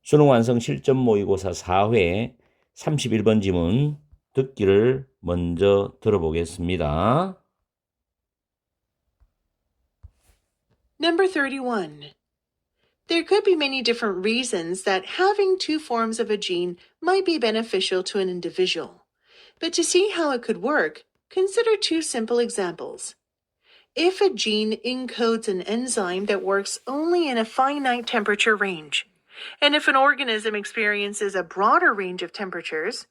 수능 완성 실전 모의고사 4회 31번 지문 듣기를 먼저 들어보겠습니다. Number 31. There could be many different reasons that having two forms of a gene might be beneficial to an individual. But to see how it could work, consider two simple examples. If a gene encodes an enzyme that works only in a finite temperature range, and if an organism experiences a broader range of temperatures,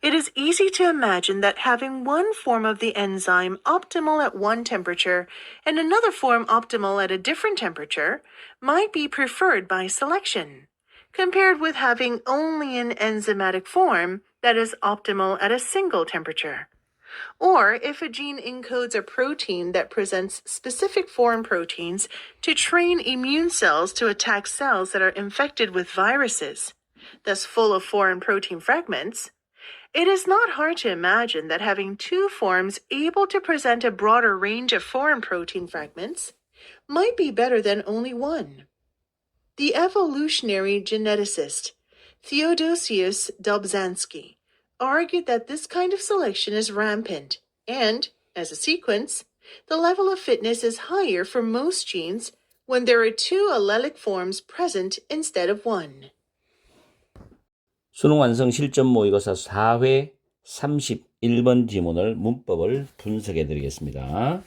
it is easy to imagine that having one form of the enzyme optimal at one temperature and another form optimal at a different temperature might be preferred by selection, compared with having only an enzymatic form that is optimal at a single temperature. Or if a gene encodes a protein that presents specific foreign proteins to train immune cells to attack cells that are infected with viruses, thus full of foreign protein fragments, it is not hard to imagine that having two forms able to present a broader range of foreign protein fragments might be better than only one. The evolutionary geneticist Theodosius Dobzhansky argued that this kind of selection is rampant, and, as a sequence, the level of fitness is higher for most genes when there are two allelic forms present instead of one. 수능 완성 실전 모의고사 4회 31번 지문을 문법을 분석해 드리겠습니다.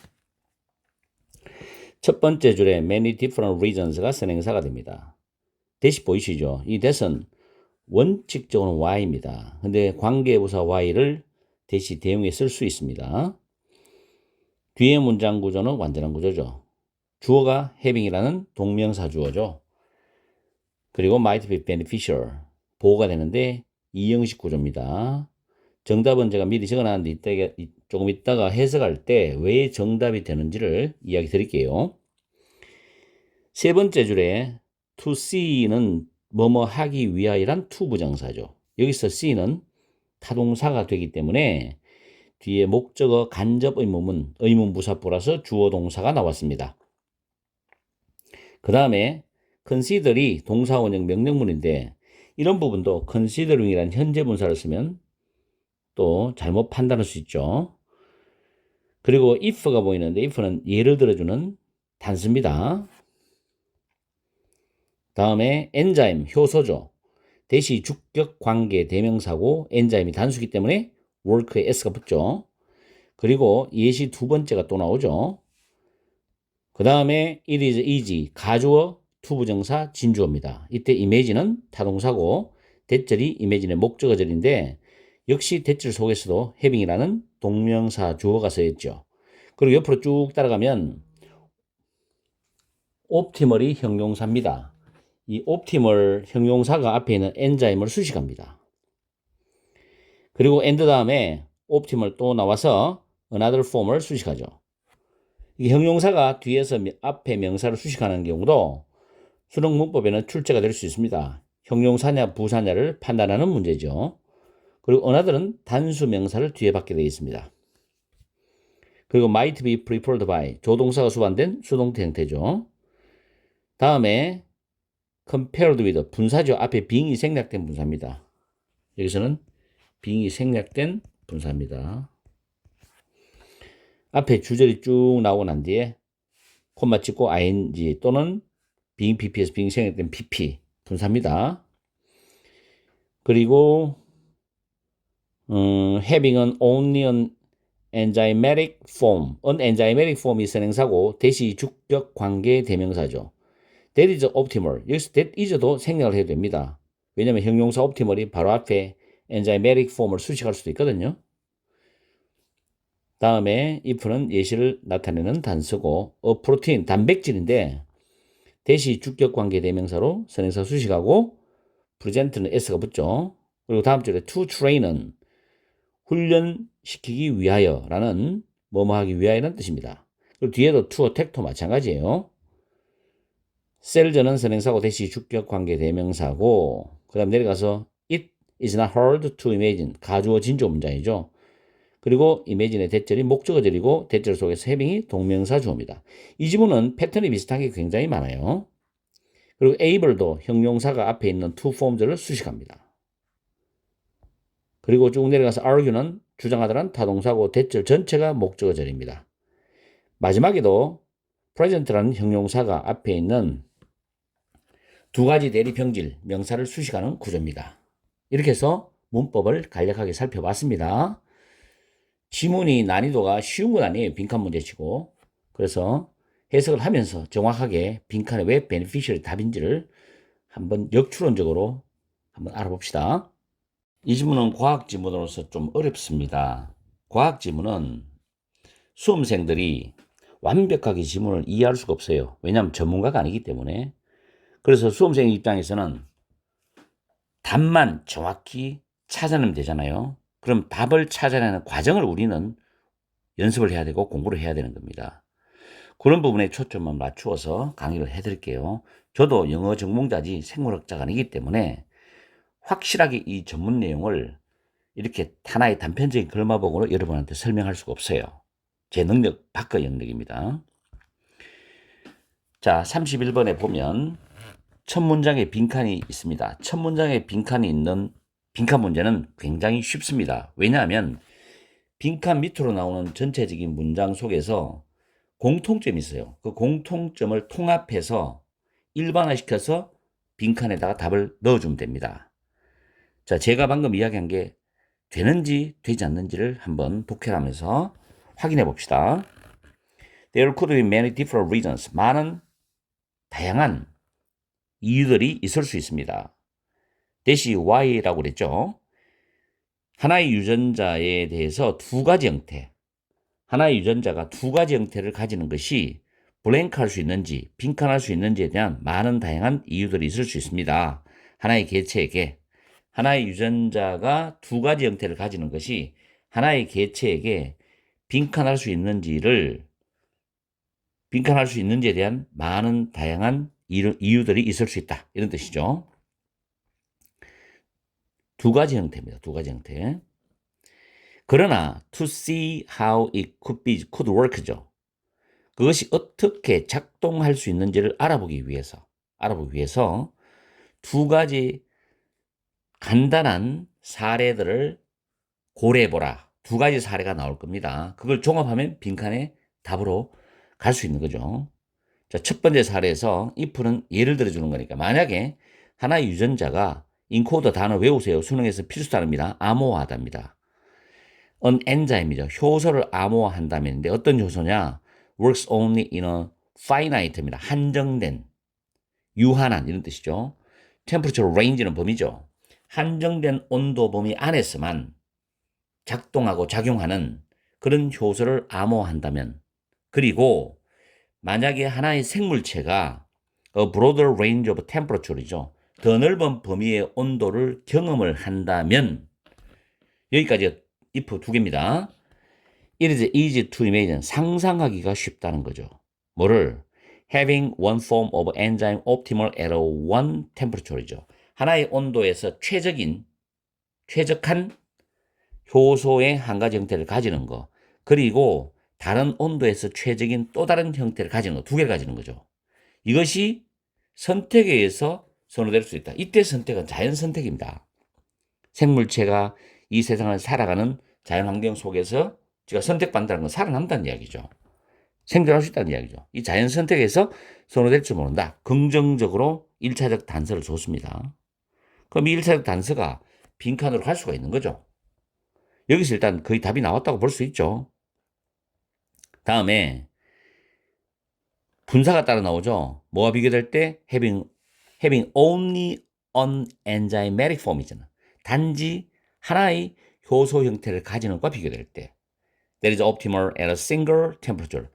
첫 번째 줄에 many different reasons가 선행사가 됩니다. 대시 보이시죠? 이 that은 원칙적으로는 y입니다. 근데 관계부사 y를 대시 대용에 쓸 수 있습니다. 뒤에 문장 구조는 완전한 구조죠. 주어가 having이라는 동명사 주어죠. 그리고 might be beneficial, 보호가 되는데 이형식 구조입니다. 정답은 제가 미리 적어놨는데 조금 있다가 해석할 때 왜 정답이 되는지를 이야기 드릴게요. 세 번째 줄에 to see는 뭐뭐 하기 위하여란 to 부정사죠. 여기서 see는 타동사가 되기 때문에 뒤에 목적어 간접 의문문, 의문 부사 플러스 주어 동사가 나왔습니다. 그 다음에 consider이 동사 원형 명령문인데 이런 부분도 considering이라는 현재 분사를 쓰면 또 잘못 판단할 수 있죠. 그리고 if가 보이는데 if는 예를 들어주는 단수입니다. 다음에 엔자임, 효소죠. 대시 주격 관계 대명사고 엔자임이 단수기 때문에 work에 s가 붙죠. 그리고 예시 두 번째가 또 나오죠. 그 다음에 it is easy, 가주어, 투부정사, 진주어입니다. 이때 image는 타동사고 대절이 image의 목적어절인데 역시 대절 속에서도 having이라는 동명사 주어가 써있죠. 그리고 옆으로 쭉 따라가면 optimal이 형용사입니다. 이 optimal 형용사가 앞에 있는 엔자임을 수식합니다. 그리고 and 다음에 optimal 또 나와서 another form을 수식하죠. 이게 형용사가 뒤에서 앞에 명사를 수식하는 경우도 수능 문법에는 출제가 될 수 있습니다. 형용사냐 부사냐를 판단하는 문제죠. 그리고 another는 단수 명사를 뒤에 받게 되어 있습니다. 그리고 might be preferred by 조동사가 수반된 수동태 형태죠. 다음에 compared with 분사죠. 앞에 being이 생략된 분사입니다. 여기서는 being이 생략된 분사입니다. 앞에 주절이 쭉 나오고 난 뒤에 콤마 찍고 ing 또는 being pp에서 being 생략된 pp 분사입니다. 그리고 having an only an enzymatic form, unenzymatic form이 선행사고 대시 주격 관계 대명사죠. That is optimal. 여기서 that is도 생략을 해도 됩니다. 왜냐하면 형용사 optimal이 바로 앞에 enzymatic form을 수식할 수도 있거든요. 다음에 if는 예시를 나타내는 단서고 a protein, 단백질인데 대시 주격 관계 대명사로 선행사 수식하고 present는 s가 붙죠. 그리고 다음 줄에 to train은 훈련시키기 위하여라는 뭐뭐 하기 위하여라는 뜻입니다. 그리고 뒤에도 to attack도 마찬가지예요. 셀저는 선행사고 대시 주격 관계 대명사고 그 다음 내려가서 it is not hard to imagine 가주어 진조 문장이죠. 그리고 imagine의 대절이 목적어절이고 대절 속에서 having이 동명사 주어입니다. 이 지문은 패턴이 비슷한 게 굉장히 많아요. 그리고 able도 형용사가 앞에 있는 to forms를 수식합니다. 그리고 쭉 내려가서 argue는 주장하다란 타동사고 대절 전체가 목적어절입니다. 마지막에도 present라는 형용사가 앞에 있는 두 가지 대리 병질 명사를 수식하는 구조입니다. 이렇게 해서 문법을 간략하게 살펴봤습니다. 지문이 난이도가 쉬운 건 아니에요. 빈칸 문제치고. 그래서 해석을 하면서 정확하게 빈칸에 왜 beneficial이 답인지를 한번 역추론적으로 한번 알아봅시다. 이 지문은 과학 지문으로서 좀 어렵습니다. 과학 지문은 수험생들이 완벽하게 지문을 이해할 수가 없어요. 왜냐하면 전문가가 아니기 때문에. 그래서 수험생 입장에서는 답만 정확히 찾아내면 되잖아요. 그럼 답을 찾아내는 과정을 우리는 연습을 해야 되고 공부를 해야 되는 겁니다. 그런 부분에 초점을 맞추어서 강의를 해드릴게요. 저도 영어 전공자지 생물학자가 아니기 때문에 확실하게 이 전문 내용을 이렇게 하나의 단편적인 글마복으로 여러분한테 설명할 수가 없어요. 제 능력 밖의 영역입니다. 자, 31번에 보면 첫 문장에 빈칸이 있습니다. 첫 문장에 빈칸이 있는 빈칸 문제는 굉장히 쉽습니다. 왜냐하면 빈칸 밑으로 나오는 전체적인 문장 속에서 공통점이 있어요. 그 공통점을 통합해서 일반화시켜서 빈칸에다가 답을 넣어주면 됩니다. 자, 제가 방금 이야기한 게 되는지 되지 않는지를 한번 독해하면서 확인해 봅시다. There could be many different reasons. 많은 다양한 이유들이 있을 수 있습니다. 대시 why라고 그랬죠. 하나의 유전자에 대해서 두 가지 형태, 하나의 유전자가 두 가지 형태를 가지는 것이 블랭크할 수 있는지, 빈칸할 수 있는지에 대한 많은 다양한 이유들이 있을 수 있습니다. 하나의 개체에게 하나의 유전자가 두 가지 형태를 가지는 것이 하나의 개체에게 빈칸할 수 있는지에 대한 많은 다양한 이유들이 있을 수 있다. 이런 뜻이죠. 두 가지 형태입니다. 두 가지 형태. 그러나 to see how it could work죠. 그것이 어떻게 작동할 수 있는지를 알아보기 위해서 두 가지 간단한 사례들을 고려해보라. 두 가지 사례가 나올 겁니다. 그걸 종합하면 빈칸에 답으로 갈 수 있는 거죠. 자, 첫 번째 사례에서 if는 예를 들어주는 거니까 만약에 하나의 유전자가 인코더 단어 외우세요. 수능에서 필수 단어입니다. 암호화하다입니다. an enzyme이죠. 효소를 암호화한다면인데 어떤 효소냐? works only in a finite입니다. 한정된, 유한한 이런 뜻이죠. temperature range는 범위죠. 한정된 온도 범위 안에서만 작동하고 작용하는 그런 효소를 암호화한다면, 그리고 만약에 하나의 생물체가 a broader range of temperature이죠. 더 넓은 범위의 온도를 경험을 한다면, 여기까지 if 두 개입니다. It is easy to imagine. 상상하기가 쉽다는 거죠. 뭐를? Having one form of enzyme optimal at one temperature이죠. 하나의 온도에서 최적한 효소의 한 가지 형태를 가지는 거. 그리고 다른 온도에서 최적인 또 다른 형태를 가지는 거. 두 개를 가지는 거죠. 이것이 선택에 의해서 선호될 수 있다. 이때 선택은 자연 선택입니다. 생물체가 이 세상을 살아가는 자연 환경 속에서 제가 선택받는다는 건 살아남다는 이야기죠. 생존할 수 있다는 이야기죠. 이 자연 선택에서 선호될 줄 모른다. 긍정적으로 1차적 단서를 줬습니다. 그럼 이 1차적 단서가 빈칸으로 갈 수가 있는 거죠. 여기서 일단 거의 답이 나왔다고 볼 수 있죠. 다음에 분사가 따라 나오죠. 뭐와 비교될 때? having only an enzymatic form이잖아. 단지 하나의 효소 형태를 가지는 것과 비교될 때. That is optimal at a single temperature.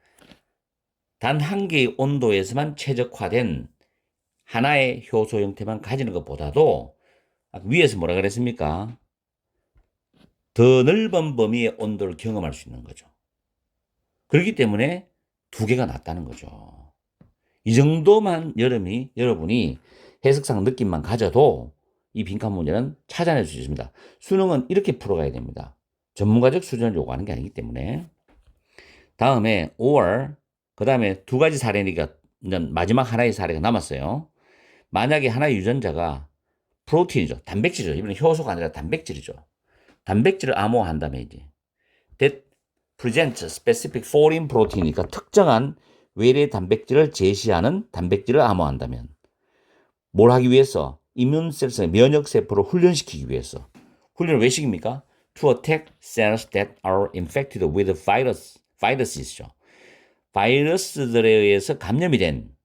단 한 개의 온도에서만 최적화된 하나의 효소 형태만 가지는 것보다도 위에서 뭐라 그랬습니까? 더 넓은 범위의 온도를 경험할 수 있는 거죠. 그렇기 때문에 두 개가 낫다는 거죠. 이 정도만 여러분이 해석상 느낌만 가져도 이 빈칸 문제는 찾아낼 수 있습니다. 수능은 이렇게 풀어가야 됩니다. 전문가적 수준을 요구하는 게 아니기 때문에. 다음에 or, 그 다음에 두 가지 사례니까 마지막 하나의 사례가 남았어요. 만약에 하나의 유전자가 프로틴이죠. 단백질이죠. 이번엔 효소가 아니라 단백질이죠. 단백질을 암호화한다면 that presents specific foreign protein이니까 특정한 외래 단백질을 제시하는 단백질을 암호화한다면 뭘 하기 위해서? 이뮨셀, 면역세포를 훈련시키기 위해서. 훈련을 왜 시킵니까? To attack cells that are infected with virus죠. 바이러스들에 의해서 감염이 된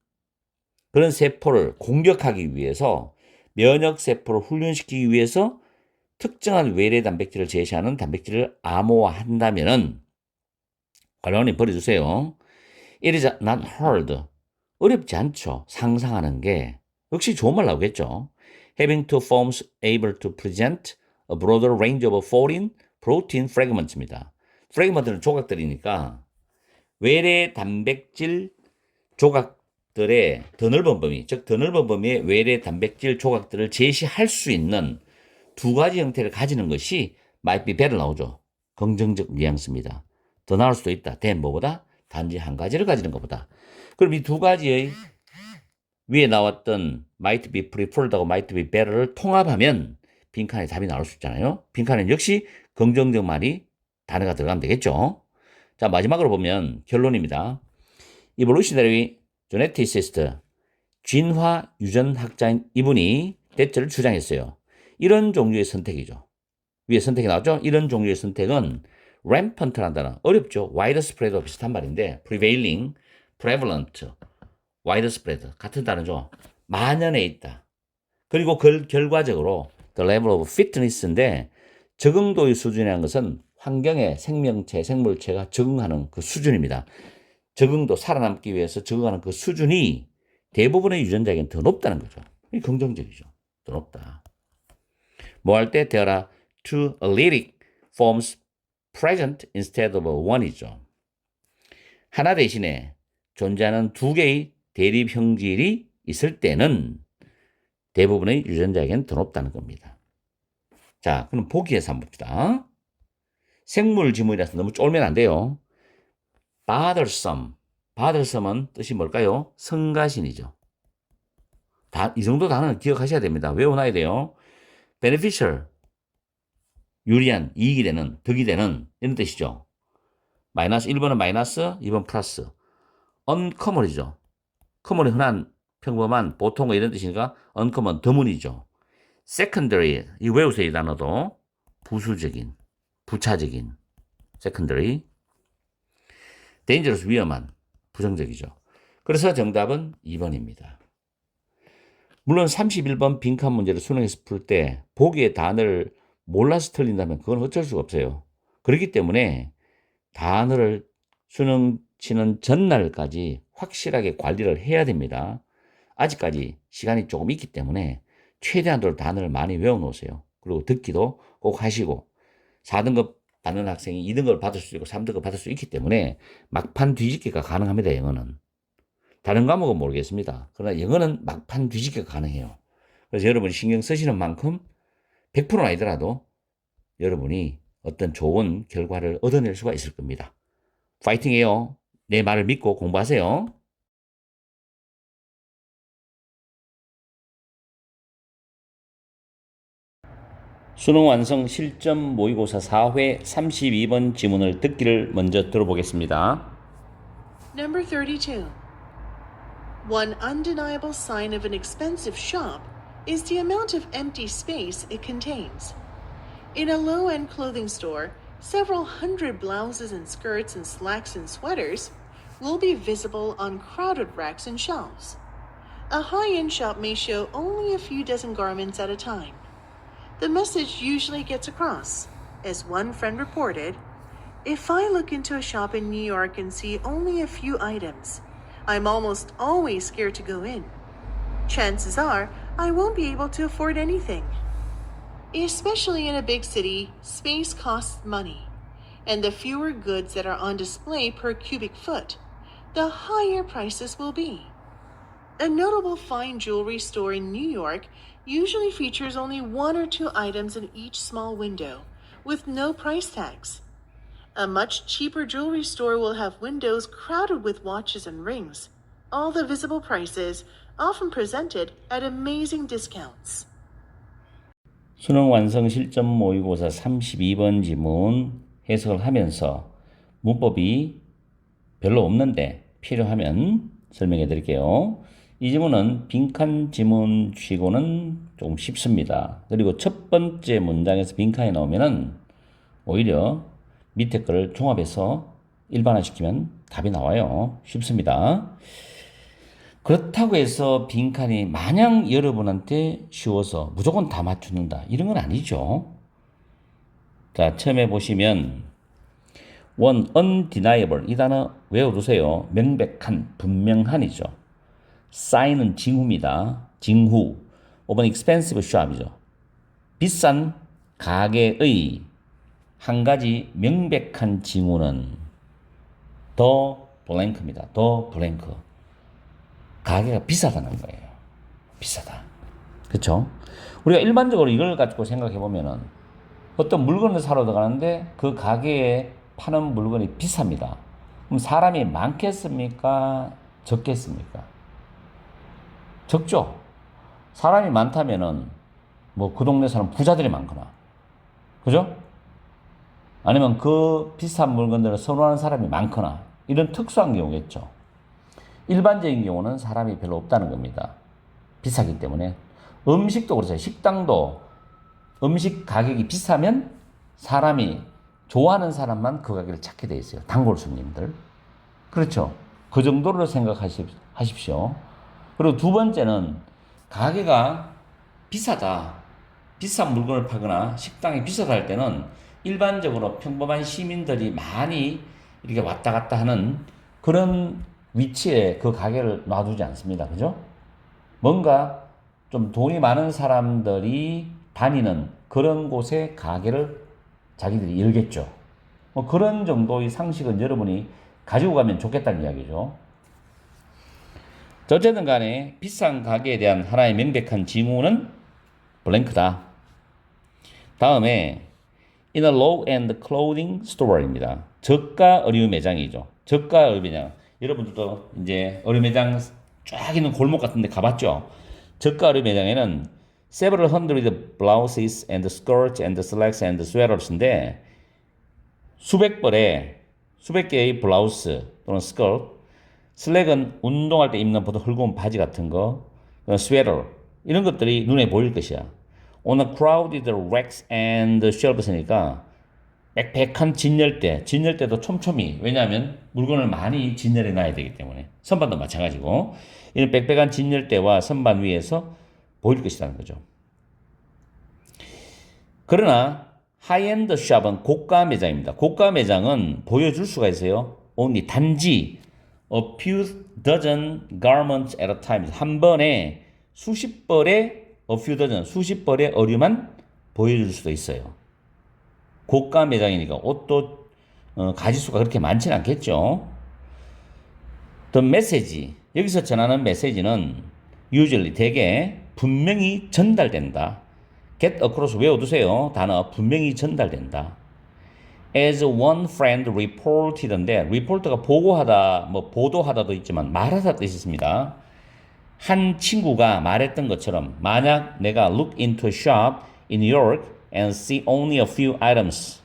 그런 세포를 공격하기 위해서 면역세포를 훈련시키기 위해서 특정한 외래 단백질을 제시하는 단백질을 암호화한다면은 관련이 버려주세요. It is not hard. 어렵지 않죠. 상상하는 게. 역시 좋은 말 나오겠죠. Having two forms able to present a broader range of foreign protein fragments입니다. fragment는 조각들이니까 외래 단백질 조각들의 더 넓은 범위, 즉 더 넓은 범위의 외래 단백질 조각들을 제시할 수 있는 두 가지 형태를 가지는 것이 might be better 나오죠. 긍정적 뉘앙스입니다. 더 나을 수도 있다. than 뭐보다? 단지 한 가지를 가지는 것보다. 그럼 이 두 가지의 위에 나왔던 might be preferred하고 might be better를 통합하면 빈칸에 답이 나올 수 있잖아요. 빈칸에는 역시 긍정적 말이 단어가 들어가면 되겠죠. 자, 마지막으로 보면 결론입니다. Evolutionary geneticist, 진화 유전학자인 이분이 대체를 주장했어요. 이런 종류의 선택이죠. 위에 선택이 나왔죠? 이런 종류의 선택은 rampant라는 단어, 어렵죠? widespread와 비슷한 말인데 prevailing, prevalent, widespread 같은 단어죠. 만연해 있다. 그리고 결과적으로 the level of fitness인데 적응도의 수준이라는 것은 환경에 생명체, 생물체가 적응하는 그 수준입니다. 적응도 살아남기 위해서 적응하는 그 수준이 대부분의 유전자에게는 더 높다는 거죠. 이게 긍정적이죠. 더 높다. 뭐 할 때 there are two allelic forms present instead of one이죠. 하나 대신에 존재하는 두 개의 대립 형질이 있을 때는 대부분의 유전자에게는 더 높다는 겁니다. 자, 그럼 보기에서 한번 봅시다. 생물 지문이라서 너무 쫄면 안 돼요. bothersome. 뜻이 뭘까요? 성가신이죠. 이 정도 단어는 기억하셔야 됩니다. 외워놔야 돼요. beneficial, 유리한, 이익이 되는, 득이 되는 이런 뜻이죠. 마이너스 1번은 마이너스, 2번 플러스. uncommon이죠. common이 흔한, 평범한, 보통 이런 뜻이니까 uncommon, 드문이죠. secondary, 이 외우세요. 이 단어도. 부수적인, 부차적인, secondary. dangerous, 위험한, 부정적이죠. 그래서 정답은 2번입니다. 물론 31번 빈칸 문제를 수능에서 풀 때 보기의 단어를 몰라서 틀린다면 그건 어쩔 수가 없어요. 그렇기 때문에 단어를 수능 치는 전날까지 확실하게 관리를 해야 됩니다. 아직까지 시간이 조금 있기 때문에 최대한으로 단어를 많이 외워놓으세요. 그리고 듣기도 꼭 하시고 4등급 받는 학생이 2등급을 받을 수 있고 3등급 받을 수 있기 때문에 막판 뒤집기가 가능합니다. 영어는. 다른 과목은 모르겠습니다. 그러나 영어는 막판 뒤집기가 가능해요. 그래서 여러분이 신경 쓰시는 만큼 100%는 아니더라도 여러분이 어떤 좋은 결과를 얻어낼 수가 있을 겁니다. 파이팅해요. 내 말을 믿고 공부하세요. 수능 완성 실전 모의고사 4회 32번 지문을 듣기를 먼저 들어보겠습니다. Number 32. One undeniable sign of an expensive shop is the amount of empty space it contains. In a low-end clothing store, several hundred blouses and skirts and slacks and sweaters will be visible on crowded racks and shelves. A high-end shop may show only a few dozen garments at a time. The message usually gets across. As one friend reported, "If I look into a shop in New York and see only a few items, I'm almost always scared to go in. Chances are I won't be able to afford anything." Especially in a big city, space costs money, and the fewer goods that are on display per cubic foot, the higher prices will be. A notable fine jewelry store in New York usually features only one or two items in each small window, with no price tags. A much cheaper jewelry store will have windows crowded with watches and rings. all the visible prices, often presented at amazing discounts. 수능 완성 실전 모의고사 32번 지문 해석을 하면서 문법이 별로 없는데 필요하면 설명해 드릴게요. 이 지문은 빈칸 지문 치고는 조금 쉽습니다. 그리고 첫 번째 문장에서 빈칸이 나오면은 오히려 밑에 거를 종합해서 일반화시키면 답이 나와요. 쉽습니다. 그렇다고 해서 빈칸이 마냥 여러분한테 쉬워서 무조건 다 맞추는다 이런 건 아니죠. 자, 처음에 보시면 one undeniable 이 단어 외워두세요. 명백한, 분명한이죠. sign은 징후입니다. 징후. 5번 expensive shop이죠. 비싼 가게의 한 가지 명백한 징후는 the blank입니다. the blank. 가게가 비싸다는 거예요. 비싸다. 그렇죠? 우리가 일반적으로 이걸 가지고 생각해 보면은 어떤 물건을 사러 들어가는데 그 가게에 파는 물건이 비쌉니다. 그럼 사람이 많겠습니까? 적겠습니까? 적죠. 사람이 많다면은 뭐 그 동네 사람 부자들이 많거나, 그죠? 아니면 그 비싼 물건들을 선호하는 사람이 많거나 이런 특수한 경우겠죠. 일반적인 경우는 사람이 별로 없다는 겁니다. 비싸기 때문에. 음식도 그렇죠. 식당도 음식 가격이 비싸면 사람이 좋아하는 사람만 그 가게를 찾게 돼 있어요. 단골 손님들. 그렇죠. 그 정도로 생각하십시오. 그리고 두 번째는 가게가 비싸다. 비싼 물건을 파거나 식당이 비싸다 할 때는 일반적으로 평범한 시민들이 많이 이렇게 왔다 갔다 하는 그런 위치에 그 가게를 놔두지 않습니다. 그죠? 뭔가 좀 돈이 많은 사람들이 다니는 그런 곳에 가게를 자기들이 열겠죠. 뭐 그런 정도의 상식은 여러분이 가지고 가면 좋겠다는 이야기죠. 어쨌든 간에 비싼 가게에 대한 하나의 명백한 징후는 블랭크다. 다음에 in a low-end clothing store입니다. 저가 의류 매장이죠. 저가 의류 매장. 여러분들도 이제 의류 매장 쫙 있는 골목 같은 데 가봤죠? 저가 의류 매장에는 several hundred blouses and skirts and slacks and sweaters인데 수백 개의 블라우스 또는 스커트, 슬랙은 운동할 때 입는 보통 헐거운 바지 같은 거, 스웨터 이런 것들이 눈에 보일 것이야. On a crowded racks and shelves니까 빽빽한 진열대도 촘촘히, 왜냐하면 물건을 많이 진열해 놔야 되기 때문에. 선반도 마찬가지고 이런 빽빽한 진열대와 선반 위에서 보일 것이라는 거죠. 그러나 하이엔드 샵은 고가 매장입니다. 고가 매장은 보여줄 수가 있어요. only 단지 a few dozen garments at a time. 한 번에 수십 벌의 a few dozen, 수십 벌의 의류만 보여줄 수도 있어요. 고가 매장이니까 옷도 가지수가 그렇게 많지는 않겠죠. The message, 여기서 전하는 메시지는 usually 대개 분명히 전달된다. get across 외워두세요. 단어 분명히 전달된다. As one friend reported인데 report가 보고하다, 뭐 보도하다도 있지만 말하다 뜻이 있습니다. 한 친구가 말했던 것처럼 만약 내가 look into a shop in New York and see only a few items.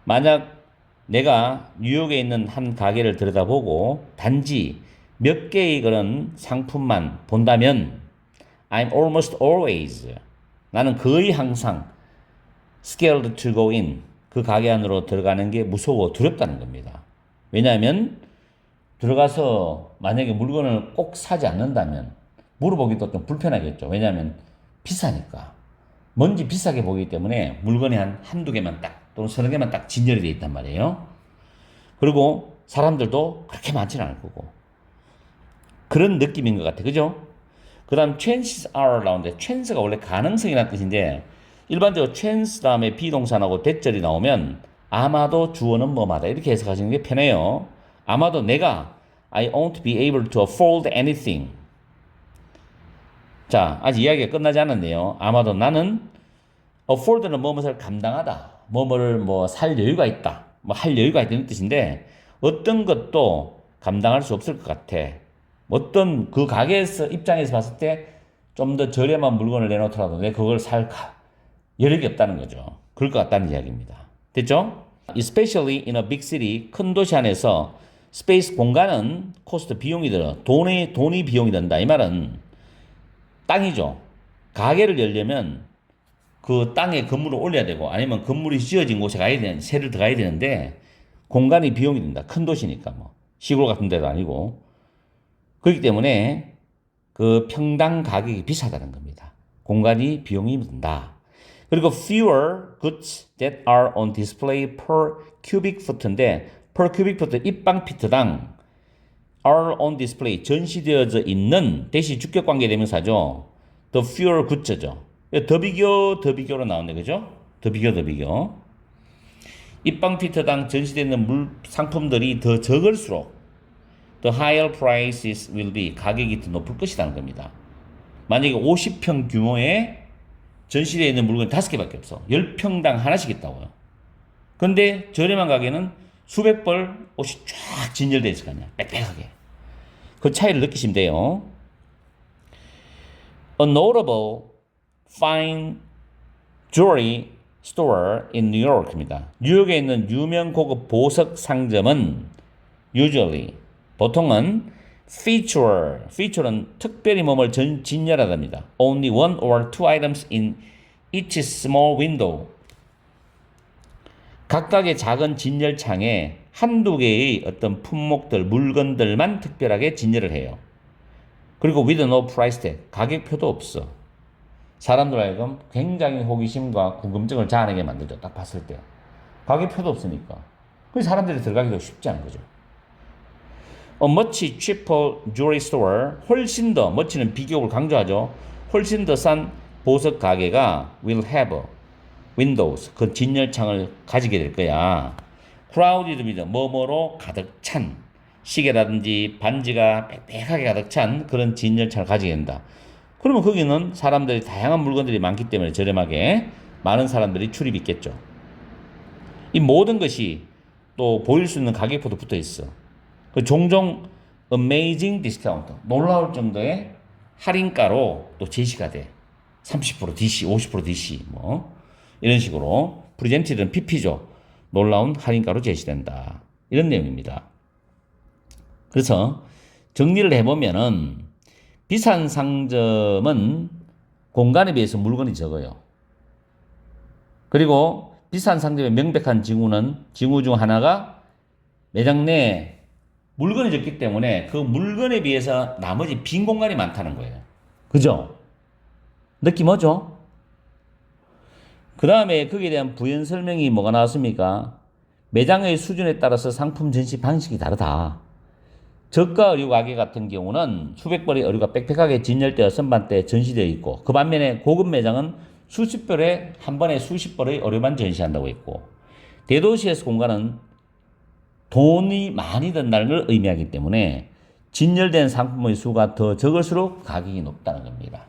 만약 내가 뉴욕에 있는 한 가게를 들여다보고 단지 몇 개의 그런 상품만 본다면 I'm almost always 나는 거의 항상 scared to go in 그 가게 안으로 들어가는 게 무서워 두렵다는 겁니다. 왜냐하면 들어가서 만약에 물건을 꼭 사지 않는다면 물어보기도 좀 불편하겠죠. 왜냐하면 비싸니까. 뭔지 비싸게 보이기 때문에 물건이 한두 개만 딱 또는 서너 개만 딱 진열이 되어 있단 말이에요. 그리고 사람들도 그렇게 많지는 않을 거고. 그런 느낌인 것 같아. 그죠? 그 다음 chances are 나오는데 chance가 원래 가능성이라는 뜻인데 일반적으로 chance 다음에 비동사 나오고 대절이 나오면 아마도 주어는 뭐마다 이렇게 해석하시는 게 편해요. 아마도 내가 I won't be able to afford anything. 자, 아직 이야기가 끝나지 않았네요. 아마도 나는 afford는 뭐뭐를 감당하다. 뭐뭐를 뭐 살 여유가 있다. 뭐 할 여유가 있다는 뜻인데 어떤 것도 감당할 수 없을 것 같아. 어떤 그 가게에서 입장에서 봤을 때 좀 더 저렴한 물건을 내놓더라도 내 그걸 살 여력이 없다는 거죠. 그럴 것 같다는 이야기입니다. 됐죠? Especially in a big city, 큰 도시 안에서 스페이스 공간은 코스트 비용이 들어. 돈이 비용이 든다. 이 말은 땅이죠. 가게를 열려면 그 땅에 건물을 올려야 되고 아니면 건물이 지어진 곳에 세를 들어가야 되는데 공간이 비용이 든다. 큰 도시니까 뭐 시골 같은 데도 아니고 그렇기 때문에 그 평당 가격이 비싸다는 겁니다. 공간이 비용이 든다. 그리고 fewer goods that are on display per cubic foot인데 per cubic foot 입방피트당 are on display 전시되어져 있는 대시 주격관계 대명사죠. the fewer goods죠. 더 비교로 나오네, 그죠? 더 비교. 입방피트당 전시되는 상품들이 더 적을수록 the higher prices will be 가격이 더 높을 것이라는 겁니다. 만약에 50평 규모의 전시되어 있는 물건이 5개밖에 없어. 10평당 하나씩 있다고요. 근데 저렴한 가게는 수백 벌 옷이 쫙 진열되어 있을 거 아니야. 빽빽하게. 그 차이를 느끼시면 돼요. A notable fine jewelry store in New York입니다. 뉴욕에 있는 유명 고급 보석 상점은 usually 보통은 feature는 특별히 몸을 진열하답니다. Only one or two items in each small window. 각각의 작은 진열창에 한두 개의 어떤 품목들, 물건들만 특별하게 진열을 해요. 그리고 with no price tag, 가격표도 없어. 사람들 하여금 굉장히 호기심과 궁금증을 자아내게 만들죠. 딱 봤을 때. 가격표도 없으니까. 그래서 사람들이 들어가기도 쉽지 않은 거죠. A much cheaper jewelry store, 훨씬 더, much는 비교를 강조하죠. 훨씬 더 싼 보석 가게가 will have windows, 그 진열창을 가지게 될 거야. crowded입니다. 뭐뭐로 가득 찬, 시계라든지 반지가 빽빽하게 가득 찬 그런 진열창을 가지게 된다. 그러면 거기는 사람들이 다양한 물건들이 많기 때문에 저렴하게 많은 사람들이 출입이 있겠죠. 이 모든 것이 또 보일 수 있는 가격표도 붙어 있어. 종종 amazing discount, 놀라울 정도의 할인가로 또 제시가 돼. 30% DC, 50% DC 뭐 이런 식으로 프레젠티드는 PP죠. 놀라운 할인가로 제시된다. 이런 내용입니다. 그래서 정리를 해보면은 비싼 상점은 공간에 비해서 물건이 적어요. 그리고 비싼 상점의 명백한 징후 중 하나가 매장 내에 물건이 적기 때문에 그 물건에 비해서 나머지 빈 공간이 많다는 거예요. 그죠? 느낌 오죠? 그 다음에 거기에 대한 부연 설명이 뭐가 나왔습니까? 매장의 수준에 따라서 상품 전시 방식이 다르다. 저가 의류 가게 같은 경우는 수백 벌의 의류가 빽빽하게 진열되어 선반대에 전시되어 있고 그 반면에 고급 매장은 수십 벌에 한 번에 수십 벌의 의류만 전시한다고 했고 대도시에서 공간은 돈이 많이 든다는 걸 의미하기 때문에 진열된 상품의 수가 더 적을수록 가격이 높다는 겁니다.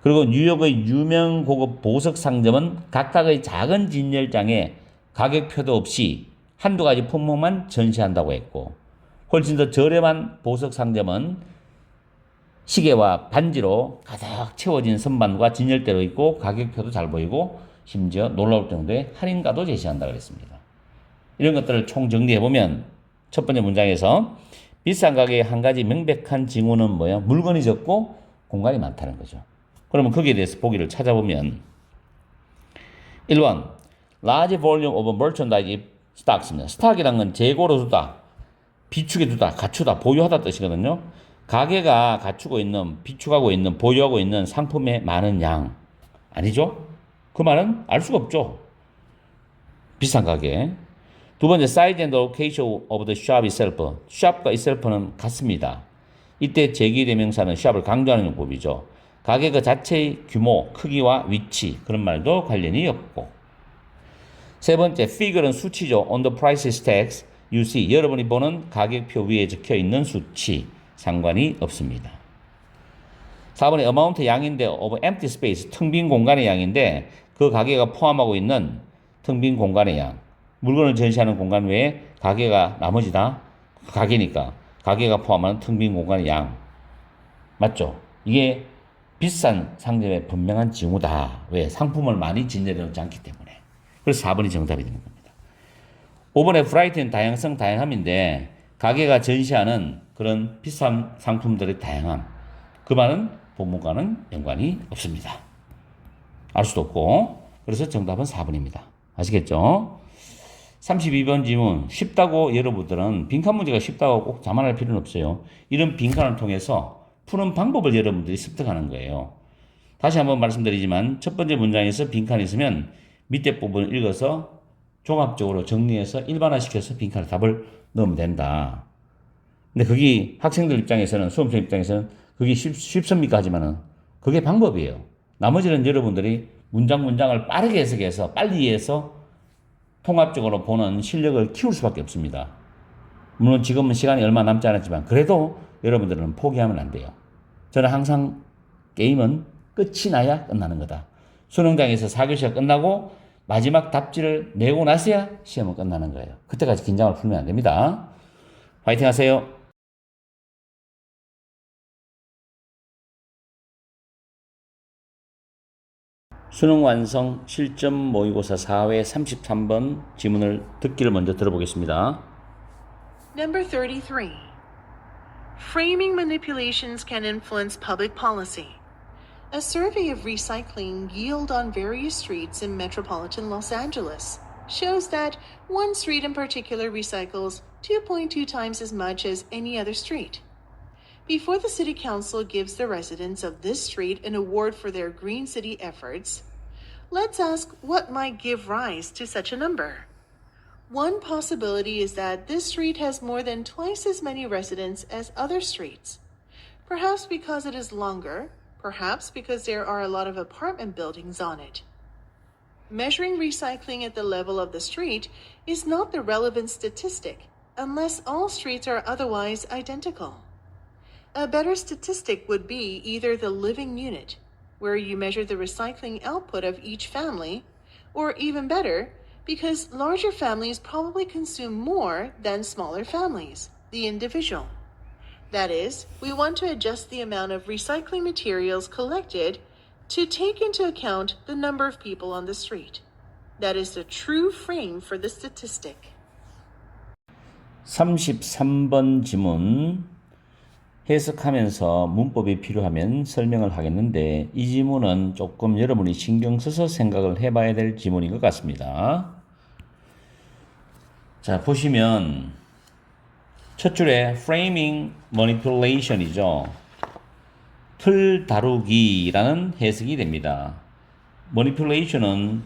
그리고 뉴욕의 유명 고급 보석 상점은 각각의 작은 진열장에 가격표도 없이 한두 가지 품목만 전시한다고 했고 훨씬 더 저렴한 보석 상점은 시계와 반지로 가득 채워진 선반과 진열대로 있고 가격표도 잘 보이고 심지어 놀라울 정도의 할인가도 제시한다고 했습니다. 이런 것들을 총 정리해보면 첫 번째 문장에서 비싼 가게의 한 가지 명백한 징후는 뭐예요? 물건이 적고 공간이 많다는 거죠. 그러면 거기에 대해서 보기를 찾아보면 1번 large volume of merchandise stocks입니다. 스탁이란 건 재고로 두다, 비축해 두다, 갖추다, 보유하다 뜻이거든요. 가게가 갖추고 있는, 비축하고 있는, 보유하고 있는 상품의 많은 양 아니죠? 그 말은 알 수가 없죠. 비싼 가게. 두 번째, size and location of the shop itself. shop과 itself는 같습니다. 이때 제기대명사는 shop을 강조하는 용법이죠. 가게 그 자체의 규모, 크기와 위치 그런 말도 관련이 없고. 세 번째, figure는 수치죠. on the price tags you see. 여러분이 보는 가격표 위에 적혀 있는 수치 상관이 없습니다. 4번에 amount 양인데 of empty space 텅 빈 공간의 양인데 그 가게가 포함하고 있는 텅 빈 공간의 양. 물건을 전시하는 공간 외에 가게가 나머지다 가게니까 가게가 포함하는 텅 빈 공간의 양. 맞죠? 이게 비싼 상점의 분명한 징후다. 왜? 상품을 많이 진열해 놓지 않기 때문에. 그래서 4번이 정답이 되는 겁니다. 5번의 브라이트는 다양성, 다양함인데 가게가 전시하는 그런 비싼 상품들의 다양함. 그 말은 본문과는 연관이 없습니다. 알 수도 없고. 그래서 정답은 4번입니다. 아시겠죠? 32번 질문. 쉽다고 여러분들은 빈칸 문제가 쉽다고 꼭 자만할 필요는 없어요. 이런 빈칸을 통해서 푸는 방법을 여러분들이 습득하는 거예요. 다시 한번 말씀드리지만 첫 번째 문장에서 빈칸이 있으면 밑에 부분을 읽어서 종합적으로 정리해서 일반화시켜서 빈칸에 답을 넣으면 된다. 근데 그게 학생들 입장에서는, 수험생 입장에서는 그게 쉽습니까? 하지만은 그게 방법이에요. 나머지는 여러분들이 문장을 빠르게 해석해서 빨리 이해해서 통합적으로 보는 실력을 키울 수밖에 없습니다. 물론 지금은 시간이 얼마 남지 않았지만 그래도 여러분들은 포기하면 안 돼요. 저는 항상 게임은 끝이 나야 끝나는 거다. 수능장에서 4교시가 끝나고 마지막 답지를 내고 나서야 시험은 끝나는 거예요. 그때까지 긴장을 풀면 안 됩니다. 파이팅 하세요. 수능 완성 실전 모의고사 4회 33번 지문을 듣기를 먼저 들어보겠습니다. Number 33. Framing manipulations can influence public policy. A survey of recycling yield on various streets in metropolitan Los Angeles shows that one street in particular recycles 2.2 times as much as any other street. Before the city council gives the residents of this street an award for their green city efforts, let's ask what might give rise to such a number. One possibility is that this street has more than twice as many residents as other streets. Perhaps because it is longer, perhaps because there are a lot of apartment buildings on it. Measuring recycling at the level of the street is not the relevant statistic unless all streets are otherwise identical. A better statistic would be either the living unit, where you measure the recycling output of each family, or even better, because larger families probably consume more than smaller families, the individual. That is, we want to adjust the amount of recycling materials collected to take into account the number of people on the street. That is the true frame for the statistic. 33번 지문 해석하면서 문법이 필요하면 설명을 하겠는데 이 지문은 조금 여러분이 신경 써서 생각을 해봐야 될 지문인 것 같습니다. 자, 보시면 첫 줄에 framing manipulation이죠. 틀 다루기라는 해석이 됩니다. manipulation은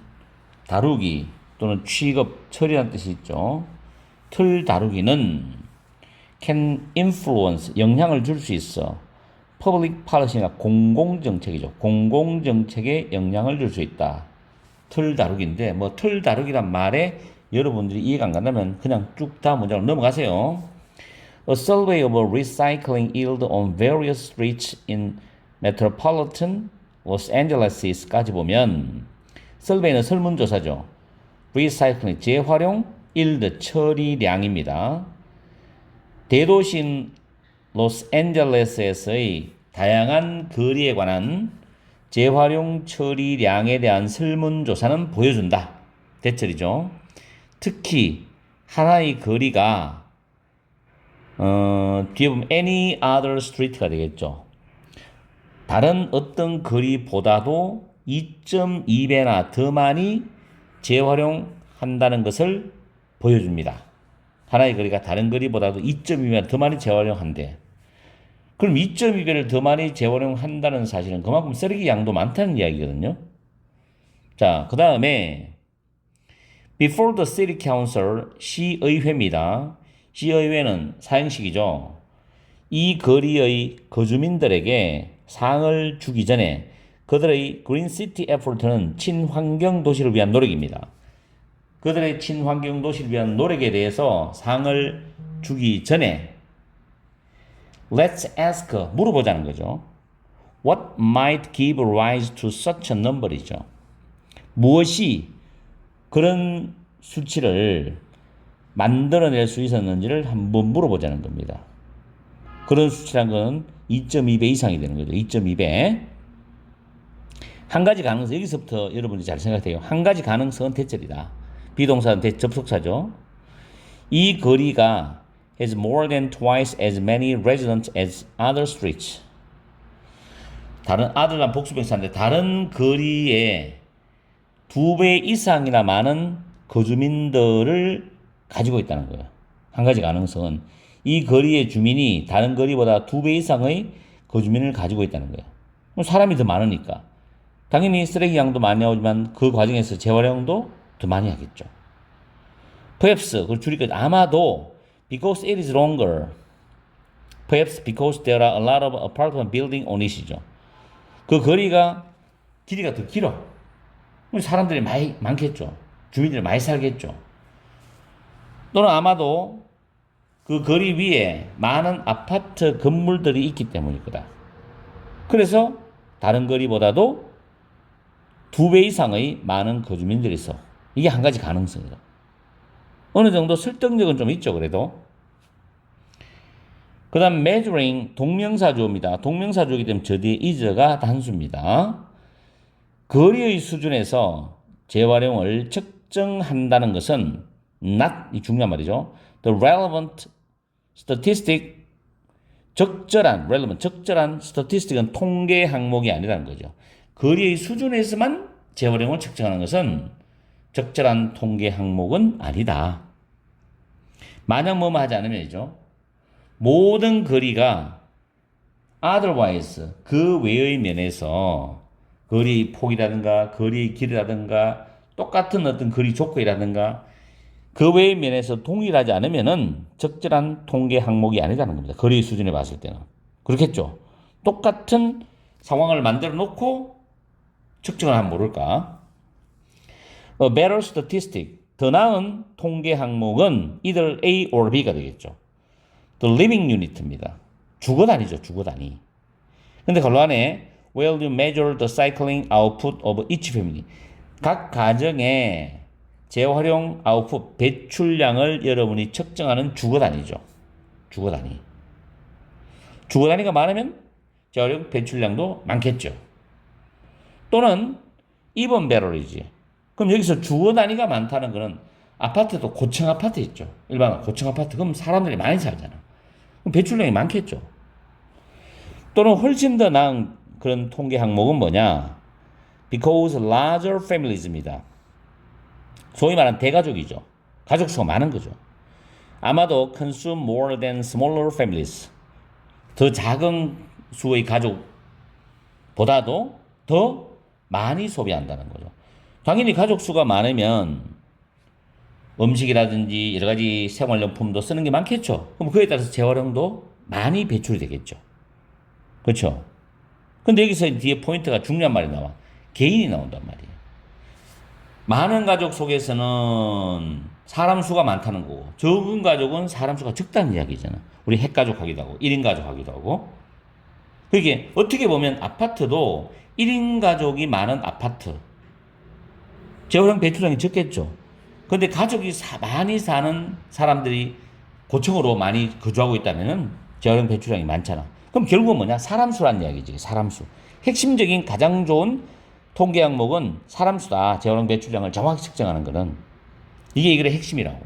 다루기 또는 취급, 처리라는 뜻이 있죠. 틀 다루기는 can influence, 영향을 줄 수 있어. public policy가 공공정책이죠. 공공정책에 영향을 줄 수 있다. 틀 다루기인데 뭐 틀 다루기란 말에 여러분들이 이해가 안 간다면 그냥 쭉 다 문장으로 넘어가세요. A survey of recycling yield on various streets in metropolitan Los Angeles까지 보면 survey는 설문조사죠. recycling, 재활용, yield, 처리량입니다. 대도시인 로스앤젤레스에서의 다양한 거리에 관한 재활용 처리량에 대한 설문조사는 보여준다. 대철이죠. 특히 하나의 거리가 뒤에 보면 any other street가 되겠죠. 다른 어떤 거리보다도 2.2배나 더 많이 재활용한다는 것을 보여줍니다. 하나의 거리가 다른 거리보다도 2.2배나 더 많이 재활용한대. 그럼 2.2배를 더 많이 재활용한다는 사실은 그만큼 쓰레기 양도 많다는 이야기거든요. 자, 그 다음에 before the city council, 시의회입니다. 시의회는 사행식이죠. 이 거리의 거주민들에게 상을 주기 전에 그들의 그린 시티 에포트는 친환경 도시를 위한 노력입니다. 그들의 친환경 도시를 위한 노력에 대해서 상을 주기 전에 Let's ask, 물어보자는 거죠. What might give rise to such a number이죠. 무엇이 그런 수치를 만들어낼 수 있었는지를 한번 물어보자는 겁니다. 그런 수치란 건 2.2배 이상이 되는 거죠. 2.2배. 한 가지 가능성, 여기서부터 여러분이 잘 생각해요. 한 가지 가능성은 대절이다. 비동사는 접속사죠. 이 거리가 has more than twice as many residents as other streets. 다른 other란 복수명사인데 다른 거리에 2배 이상이나 많은 거주민들을 가지고 있다는 거예요. 한 가지 가능성은 이 거리의 주민이 다른 거리보다 2배 이상의 거주민을 가지고 있다는 거예요. 사람이 더 많으니까. 당연히 쓰레기 양도 많이 나오지만 그 과정에서 재활용도 더 많이 하겠죠. Perhaps, 그걸 줄이니까 아마도 because it is longer. Perhaps because there are a lot of apartment building on it이죠. 그 거리가 길이가 더 길어. 사람들이 많이 많겠죠. 주민들이 많이 살겠죠. 또는 아마도 그 거리 위에 많은 아파트 건물들이 있기 때문일 거다. 그래서 다른 거리보다도 2배 이상의 많은 거주민들이 있어. 이게 한 가지 가능성이다. 어느 정도 설득력은 좀 있죠, 그래도. 그 다음 measuring 동명사주어입니다. 동명사주어이기 때문에 저 뒤에 is가 단수입니다. 거리의 수준에서 재활용을 측정한다는 것은 not, 이 중요한 말이죠. The relevant statistic, 적절한 statistic은 통계 항목이 아니라는 거죠. 거리의 수준에서만 재활용을 측정하는 것은 적절한 통계 항목은 아니다. 만약 뭐뭐 하지 않으면이죠. 모든 거리가 otherwise, 그 외의 면에서 거리 폭이라든가 거리의 길이라든가 똑같은 어떤 거리 조건이라든가 그 외의 면에서 동일하지 않으면은 적절한 통계 항목이 아니라는 겁니다. 거리의 수준에 봤을 때는. 그렇겠죠. 똑같은 상황을 만들어 놓고 측정을 하면 모를까. A better statistic, 더 나은 통계 항목은 either A or B가 되겠죠. The living unit입니다. 주거 단위죠, 주거 단위. 근데 곤란해. Will you measure the cycling output of each family? 각 가정의 재활용 아웃풋, 배출량을 여러분이 측정하는 주거 단위죠. 주거 단위. 주거 단위가 많으면 재활용 배출량도 많겠죠. 또는 even better이지. 그럼 여기서 주거 단위가 많다는 거는 아파트도 고층 아파트 있죠. 일반 고층 아파트. 그럼 사람들이 많이 살잖아. 그럼 배출량이 많겠죠. 또는 훨씬 더 나은 그런 통계 항목은 뭐냐? Because larger families입니다. 소위 말하는 대가족이죠. 가족 수가 많은 거죠. 아마도 consume more than smaller families. 더 작은 수의 가족보다도 더 많이 소비한다는 거죠. 당연히 가족 수가 많으면 음식이라든지 여러 가지 생활용품도 쓰는 게 많겠죠. 그럼 그에 따라서 재활용도 많이 배출이 되겠죠. 그렇죠? 근데 여기서 뒤에 포인트가 중요한 말이 나와. 개인이 나온단 말이에요. 많은 가족 속에서는 사람 수가 많다는 거고 적은 가족은 사람 수가 적다는 이야기잖아. 우리 핵가족 하기도 하고 1인 가족 하기도 하고. 그게 어떻게 보면 아파트도 1인 가족이 많은 아파트 재활용 배출량이 적겠죠. 근데 가족이 많이 사는 사람들이 고층으로 많이 거주하고 있다면 재활용 배출량이 많잖아. 그럼 결국은 뭐냐? 사람 수란 이야기지. 사람 수. 핵심적인 가장 좋은 통계 항목은 사람 수다. 재활용 배출량을 정확히 측정하는 거는. 이게 이거의 핵심이라고.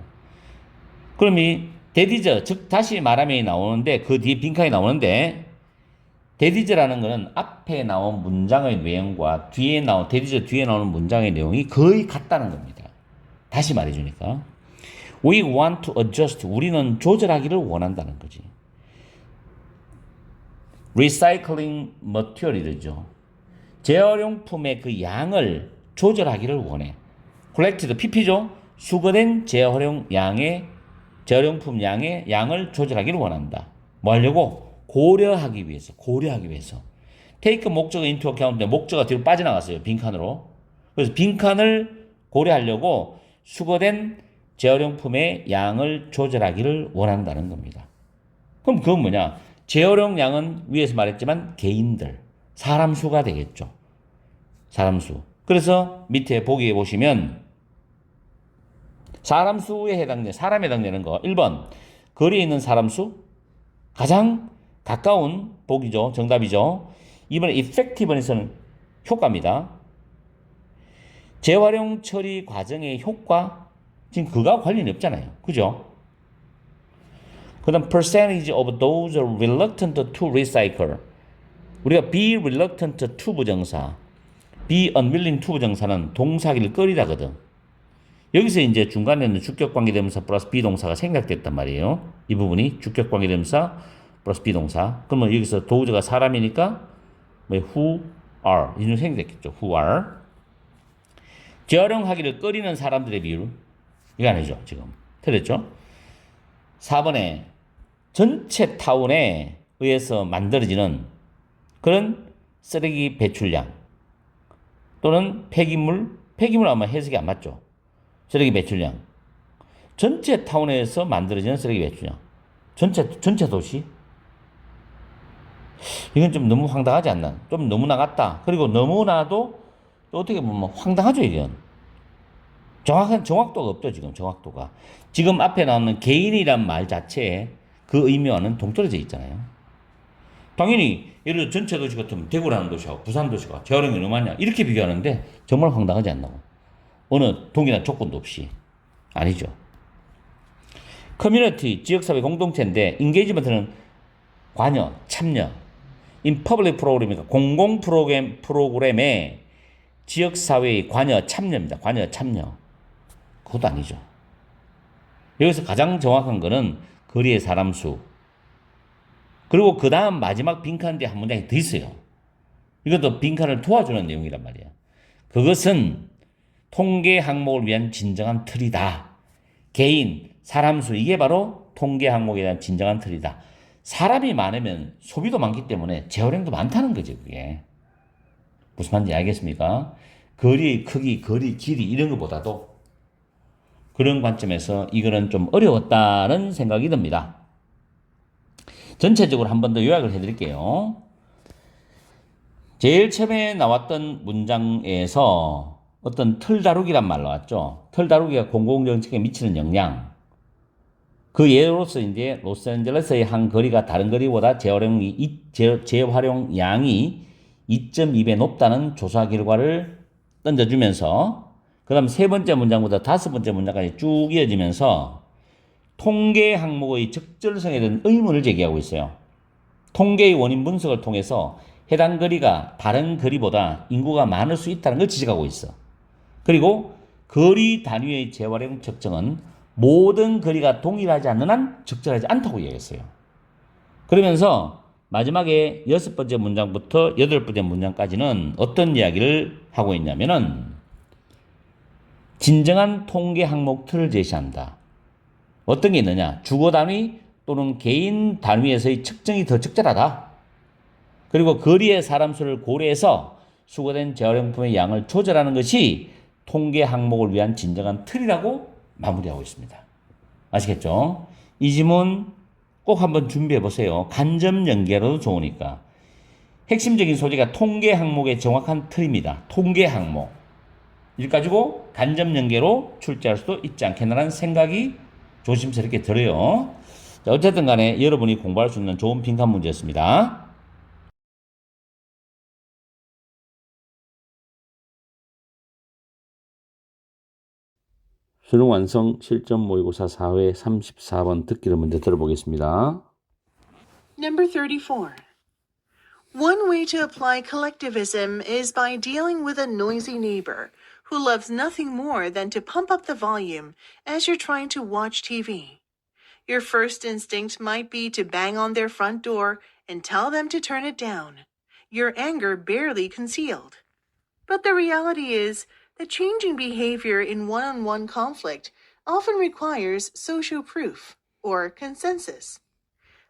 그럼 이 데디저, 즉 다시 말하면 나오는데 그 뒤에 빈칸이 나오는데 데디저라는 거는 앞에 나온 문장의 내용과 뒤에 나온 데디저 뒤에 나오는 문장의 내용이 거의 같다는 겁니다. 다시 말해주니까 we want to adjust, 우리는 조절하기를 원한다는 거지. recycling material이죠. 재활용품의 그 양을 조절하기를 원해. collected, pp죠. 수거된 재활용품 양의 양을 조절하기를 원한다. 뭐 하려고? 고려하기 위해서. take 목적어 into account인데 목적어가 뒤로 빠져나갔어요. 빈칸으로. 그래서 빈칸을 고려하려고 수거된 재활용품의 양을 조절하기를 원한다는 겁니다. 그럼 그건 뭐냐? 재활용량은 위에서 말했지만 개인들, 사람 수가 되겠죠. 사람 수. 그래서 밑에 보기에 보시면 사람에 해당되는 거 1번 거리에 있는 사람 수 가장 가까운 복이죠. 정답이죠. 이번에 effective에서는 효과입니다. 재활용 처리 과정의 효과, 지금 그거와 관련이 없잖아요. 그죠? 그 다음 percentage of those reluctant to recycle. 우리가 be reluctant to 부정사, be unwilling to 부정사는 동사하기를 꺼리다거든. 여기서 이제 중간에는 주격관계대명사 플러스 비동사가 생략됐단 말이에요. 이 부분이 주격관계대명사 플러스 비동사. 그러면 여기서 도우저가 사람이니까 뭐 who are 이런 생략됐겠죠. who are. 재활용하기를 꺼리는 사람들의 비율. 이거 아니죠. 지금. 틀렸죠? 4번에 전체 타운에 의해서 만들어지는 그런 쓰레기 배출량 또는 폐기물 아마 해석이 안 맞죠. 쓰레기 배출량. 전체 타운에서 만들어지는 쓰레기 배출량. 전체 도시? 이건 좀 너무 황당하지 않나? 좀 너무 나갔다. 그리고 너무나도 또 어떻게 보면 황당하죠, 이건. 정확한 정확도가 없죠, 지금 정확도가. 지금 앞에 나오는 개인이란 말 자체에 그 의미와는 동떨어져 있잖아요. 당연히 예를 들어 전체 도시 같으면 대구라는 도시하고 부산 도시가 재활용이 얼마냐 이렇게 비교하는데 정말 황당하지 않나고. 어느 동일한 조건도 없이. 아니죠. 커뮤니티, 지역사회 공동체인데 인게이지먼트는 관여, 참여. 인 퍼블릭 프로그램이니까 공공 프로그램에 지역사회의 관여, 참여입니다. 관여, 참여. 그것도 아니죠. 여기서 가장 정확한 거는 거리의 사람 수. 그리고 그 다음 마지막 빈칸 뒤에 한 문장이 더 있어요. 이것도 빈칸을 도와주는 내용이란 말이야. 그것은 통계 항목을 위한 진정한 틀이다. 개인, 사람 수, 이게 바로 통계 항목에 대한 진정한 틀이다. 사람이 많으면 소비도 많기 때문에 재활용도 많다는 거죠, 그게. 무슨 말인지 알겠습니까? 거리의 크기, 거리 길이 이런 것보다도 그런 관점에서 이거는 좀 어려웠다는 생각이 듭니다. 전체적으로 한 번 더 요약을 해드릴게요. 제일 처음에 나왔던 문장에서 어떤 틀 다루기란 말 나왔죠. 틀 다루기가 공공정책에 미치는 영향. 그 예로서 이제 로스앤젤레스의 한 거리가 다른 거리보다 재활용 양이 2.2배 높다는 조사 결과를 던져주면서 그 다음 세 번째 문장보다 다섯 번째 문장까지 쭉 이어지면서 통계 항목의 적절성에 대한 의문을 제기하고 있어요. 통계의 원인 분석을 통해서 해당 거리가 다른 거리보다 인구가 많을 수 있다는 걸 지적하고 있어. 그리고 거리 단위의 재활용 측정은 모든 거리가 동일하지 않는 한 적절하지 않다고 얘기했어요. 그러면서 마지막에 여섯 번째 문장부터 여덟 번째 문장까지는 어떤 이야기를 하고 있냐면은 진정한 통계 항목 틀을 제시한다. 어떤 게 있느냐? 주거 단위 또는 개인 단위에서의 측정이 더 적절하다. 그리고 거리의 사람 수를 고려해서 수거된 재활용품의 양을 조절하는 것이 통계 항목을 위한 진정한 틀이라고 마무리하고 있습니다. 아시겠죠? 이 지문 꼭 한번 준비해 보세요. 간접 연계로도 좋으니까. 핵심적인 소재가 통계 항목의 정확한 틀입니다. 통계 항목. 이를 가지고 간접 연계로 출제할 수도 있지 않겠나라는 생각이 조심스럽게 들어요. 자, 어쨌든 간에 여러분이 공부할 수 있는 좋은 빈칸 문제였습니다. 수능 완성 실전 모의고사 4회 34번 듣기를 먼저 들어보겠습니다. Number 34. One way to apply collectivism is by dealing with a noisy neighbor who loves nothing more than to pump up the volume as you're trying to watch TV. Your first instinct might be to bang on their front door and tell them to turn it down, your anger barely concealed. But the reality is that changing behavior in one-on-one conflict often requires social proof, or consensus.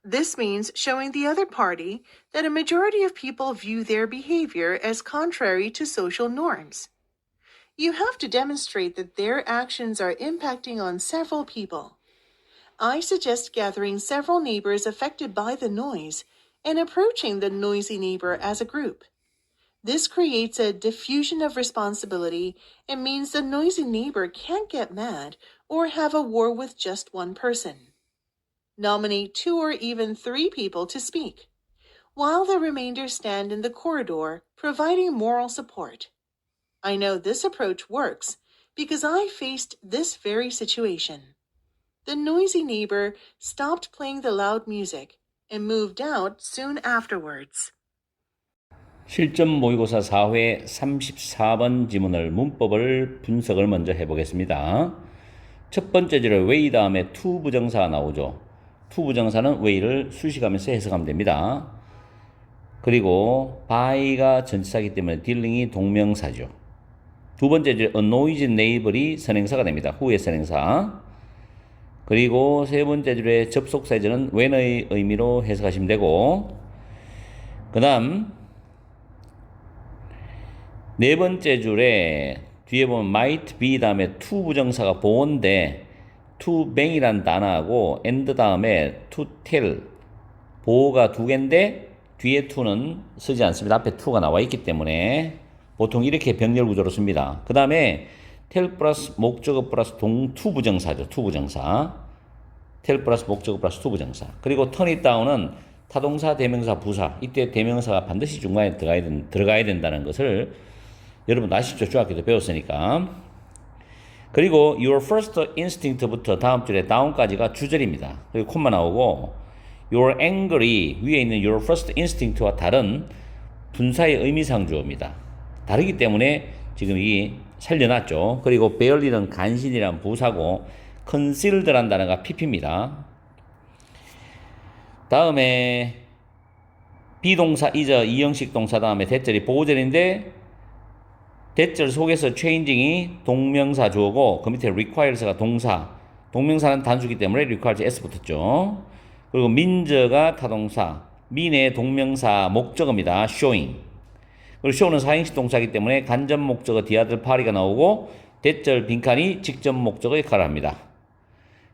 This means showing the other party that a majority of people view their behavior as contrary to social norms. You have to demonstrate that their actions are impacting on several people. I suggest gathering several neighbors affected by the noise and approaching the noisy neighbor as a group. This creates a diffusion of responsibility and means the noisy neighbor can't get mad or have a war with just one person. Nominate 2 or even 3 people to speak, while the remainder stand in the corridor, providing moral support. I know this approach works because I faced this very situation. The noisy neighbor stopped playing the loud music and moved out soon afterwards. 실전 모의고사 4회 34번 지문을 문법을 분석을 먼저 해보겠습니다. 첫 번째 줄에 way 다음에 to 부정사가 나오죠. to 부정사는 way를 수식하면서 해석하면 됩니다. 그리고 by가 전치사이기 때문에 dealing이 동명사죠. 두 번째 줄에 a noisy neighbor이 선행사가 됩니다. who의 선행사. 그리고 세 번째 줄에 접속사절은 when의 의미로 해석하시면 되고, 그 다음 네 번째 줄에 뒤에 보면 might be 다음에 to 부정사가 보호인데 to bank이란 단어하고 and 다음에 to tell 보호가 두 개인데 뒤에 to는 쓰지 않습니다. 앞에 to가 나와 있기 때문에 보통 이렇게 병렬 구조로 씁니다. 그 다음에 tell 플러스 목적어 플러스 to 부정사죠. to 부정사. tell 플러스 목적어 플러스 to 부정사. 그리고 turn it down은 타동사, 대명사, 부사. 이때 대명사가 반드시 중간에 들어가야 된다는 것을 여러분 아시죠? 중학교 때 배웠으니까. 그리고 your first instinct부터 다음 줄에 down까지가 주절입니다. 그리고 콤마 나오고 your angry 위에 있는 your first instinct와 다른 분사의 의미상 주어입니다. 다르기 때문에 지금 이 살려놨죠. 그리고 barely는 간신이란 부사고 concealed란 단어가 pp입니다. 다음에 비동사 is 이형식 동사 다음에 대절이 보호절인데 대절 속에서 changing이 동명사 주어고 그 밑에 requires가 동사, 동명사는 단수기 때문에 requires s 붙었죠. 그리고 민저가 타동사, 민의 동명사 목적어입니다. showing. 그리고 show는 사행식 동사이기 때문에 간접 목적어 디아들 파리가 나오고 대절 빈칸이 직접 목적어 역할을 합니다.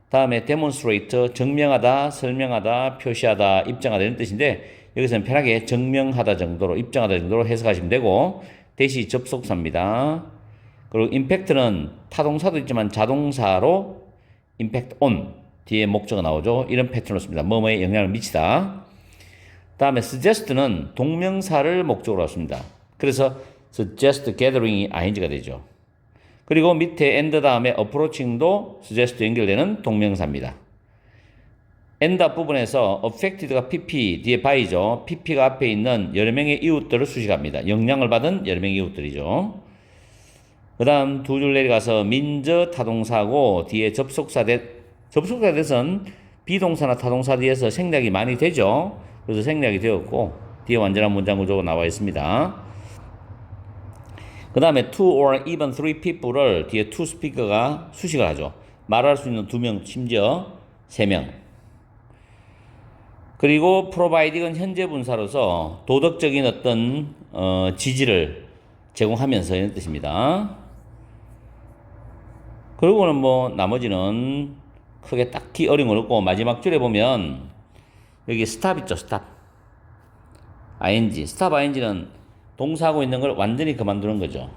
다음에 demonstrate, 증명하다, 설명하다, 표시하다, 입증하다 이런 뜻인데 여기서는 편하게 증명하다 정도로, 입증하다 정도로 해석하시면 되고 대시 접속사입니다. 그리고 impact는 타동사도 있지만 자동사로 impact on 뒤에 목적어 나오죠. 이런 패턴으로 씁니다. 뭐뭐에 영향을 미치다. 다음에 suggest는 동명사를 목적으로 씁니다. 그래서 suggest gathering이 ing가 되죠. 그리고 밑에 and 다음에 approaching도 suggest 연결되는 동명사입니다. and 앞부분에서 affected가 pp, 뒤에 by죠. pp가 앞에 있는 여러 명의 이웃들을 수식합니다. 영향을 받은 여러 명의 이웃들이죠. 그 다음 두 줄 내려가서 민저 타동사고 뒤에 접속사 대선 비동사나 타동사 뒤에서 생략이 많이 되죠. 그래서 생략이 되었고 뒤에 완전한 문장 구조가 나와 있습니다. 그 다음에 two or even three people을 뒤에 two speaker가 수식을 하죠. 말할 수 있는 2명, 심지어 3명. 그리고 providing은 현재 분사로서 도덕적인 어떤 지지를 제공하면서 이런 뜻입니다. 그리고는 뭐 나머지는 크게 딱히 어려운 건 없고 마지막 줄에 보면 여기 stop 있죠. stop. ing. stop ing는 동사하고 있는 걸 완전히 그만두는 거죠.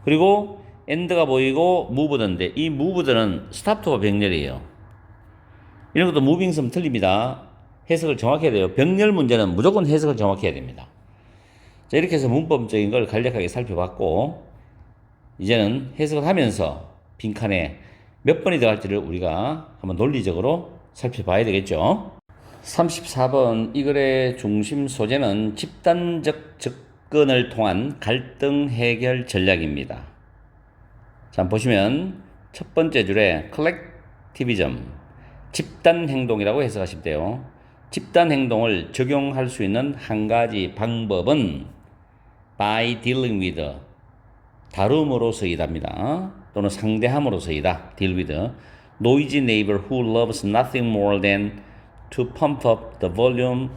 그리고 end가 보이고 moved인데 이 moved는 stop to가 병렬이에요. 이런 것도 moving 있으면 틀립니다. 해석을 정확히 해야 돼요. 병렬 문제는 무조건 해석을 정확히 해야 됩니다. 자, 이렇게 해서 문법적인 걸 간략하게 살펴봤고 이제는 해석을 하면서 빈칸에 몇 번이 들어갈지를 우리가 한번 논리적으로 살펴봐야 되겠죠. 34번 이 글의 중심 소재는 집단적 접근을 통한 갈등 해결 전략입니다. 자, 보시면 첫 번째 줄에 collectivism, 집단 행동이라고 해석하시면 돼요. 집단 행동을 적용할 수 있는 한 가지 방법은 by dealing with, 다룸으로서이답니다. 또는 상대함으로서이다. deal with. noisy neighbor who loves nothing more than to pump up the volume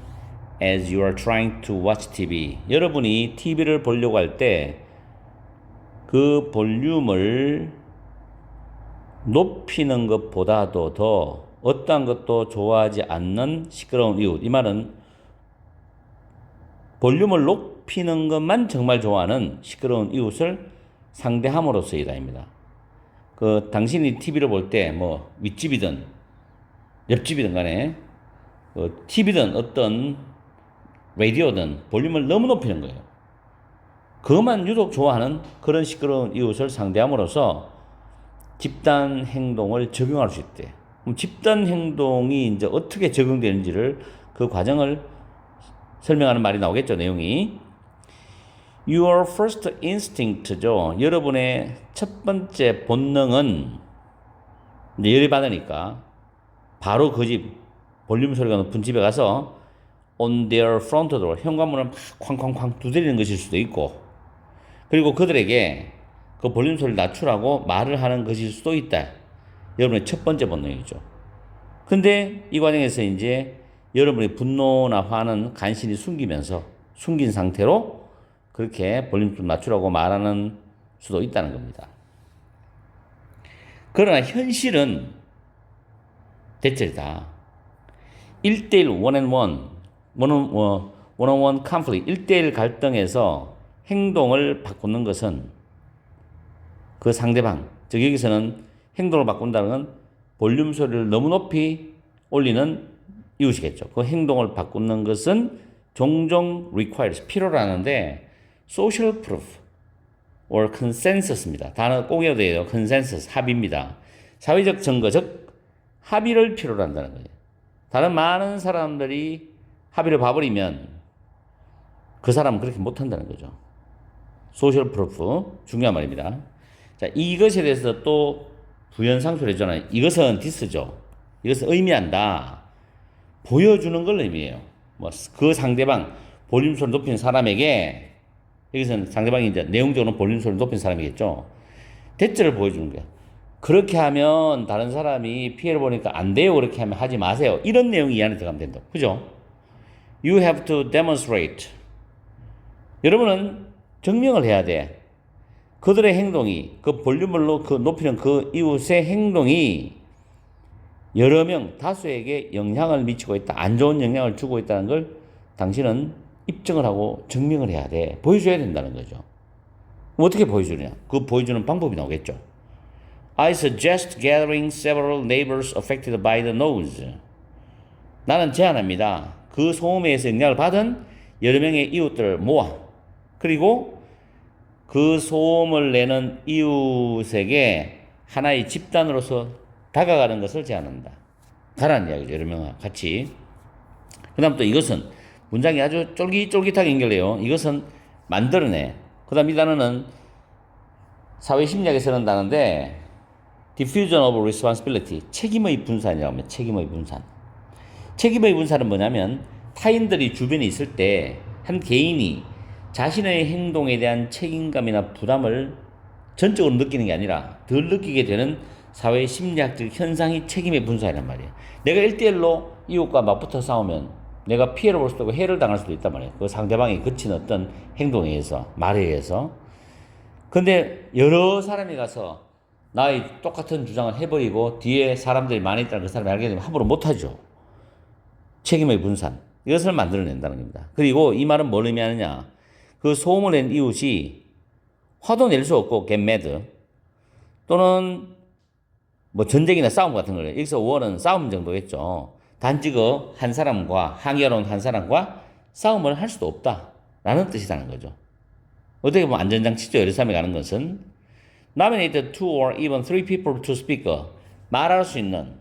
as you are trying to watch TV. 여러분이 TV를 보려고 할 때 그 볼륨을 높이는 것보다도 더 어떠한 것도 좋아하지 않는 시끄러운 이웃. 이 말은 볼륨을 높이는 것만 정말 좋아하는 시끄러운 이웃을 상대함으로써이다입니다. 당신이 TV를 볼 때 뭐 윗집이든 옆집이든 간에 TV든 어떤 라디오든 볼륨을 너무 높이는 거예요. 그것만 유독 좋아하는 그런 시끄러운 이웃을 상대함으로써 집단 행동을 적용할 수 있대. 그럼 집단 행동이 이제 어떻게 적용되는지를 그 과정을 설명하는 말이 나오겠죠, 내용이. Your first instinct죠. 여러분의 첫 번째 본능은 이제 열이 받으니까 바로 그 집 볼륨 소리가 높은 집에 가서 on their front door 현관문을 막 쾅쾅쾅 두드리는 것일 수도 있고, 그리고 그들에게 그 볼륨 소리를 낮추라고 말을 하는 것일 수도 있다. 여러분의 첫 번째 본능이죠. 근데 이 과정에서 이제 여러분의 분노나 화는 간신히 숨긴 상태로 그렇게 볼륨 좀 낮추라고 말하는 수도 있다는 겁니다. 그러나 현실은 대체다. 1대1 원앤원 컨플릭트 1대1 갈등에서 행동을 바꾸는 것은 그 상대방, 즉 여기서는 행동을 바꾼다는 건 볼륨 소리를 너무 높이 올리는 이웃이겠죠. 그 행동을 바꾸는 것은 종종 requires, 필요로 하는데 social proof or consensus입니다. 단어 꼭 외워야 돼요. consensus, 합의입니다. 사회적 증거, 즉 합의를 필요로 한다는 거예요. 다른 많은 사람들이 합의를 봐버리면 그 사람은 그렇게 못한다는 거죠. social proof, 중요한 말입니다. 자, 이것에 대해서 또 부연상수를 해주잖아요. 이것은 디스죠. 이것은 의미한다. 보여주는 걸 의미해요. 뭐, 그 상대방, 볼륨 소리 높인 사람에게, 여기서는 상대방이 이제 내용적으로 볼륨 소리 높인 사람이겠죠. 대처를 보여주는 거야. 그렇게 하면 다른 사람이 피해를 보니까 안 돼요. 그렇게 하면 하지 마세요. 이런 내용이 이 안에 들어가면 된다. 그죠? You have to demonstrate. 여러분은 증명을 해야 돼. 그들의 행동이, 그 볼륨을 높이는 그 이웃의 행동이 여러 명, 다수에게 영향을 미치고 있다. 안 좋은 영향을 주고 있다는 걸 당신은 입증을 하고 증명을 해야 돼. 보여줘야 된다는 거죠. 어떻게 보여주냐? 그 보여주는 방법이 나오겠죠. I suggest gathering several neighbors affected by the noise. 나는 제안합니다. 그 소음에 의해서 영향을 받은 여러 명의 이웃들을 모아. 그리고 그 소음을 내는 이웃에게 하나의 집단으로서 다가가는 것을 제안한다. 가라는 이야기죠. 여러 명과 같이. 그 다음 또 이것은 문장이 아주 쫄깃쫄깃하게 연결해요. 이것은 만들어내. 그 다음 이 단어는 사회심리학에 쓰는 단어인데 diffusion of responsibility, 책임의 분산이라고 합니다. 책임의 분산. 책임의 분산은 뭐냐면 타인들이 주변에 있을 때 한 개인이 자신의 행동에 대한 책임감이나 부담을 전적으로 느끼는 게 아니라 덜 느끼게 되는 사회 심리학적 현상이 책임의 분산이란 말이에요. 내가 1대1로 이웃과 맞붙어 싸우면 내가 피해를 볼 수도 있고 해를 당할 수도 있단 말이에요. 그 상대방이 거친 어떤 행동에 의해서, 말에 의해서. 근데 여러 사람이 가서 나의 똑같은 주장을 해버리고 뒤에 사람들이 많이 있다는 그 사람이 알게 되면 함부로 못하죠. 책임의 분산. 이것을 만들어낸다는 겁니다. 그리고 이 말은 뭘 의미하느냐. 그 소음을 낸 이웃이 화도 낼 수 없고 get mad 또는 뭐 전쟁이나 싸움 같은 거예요. 여기서 war은 싸움 정도겠죠. 단지 그 한 사람과 항의하러 온 한 사람과 싸움을 할 수도 없다라는 뜻이라는 거죠. 어떻게 보면 안전장치죠. 여러 사람이 가는 것은 nominate two or even three people to speak. 말할 수 있는,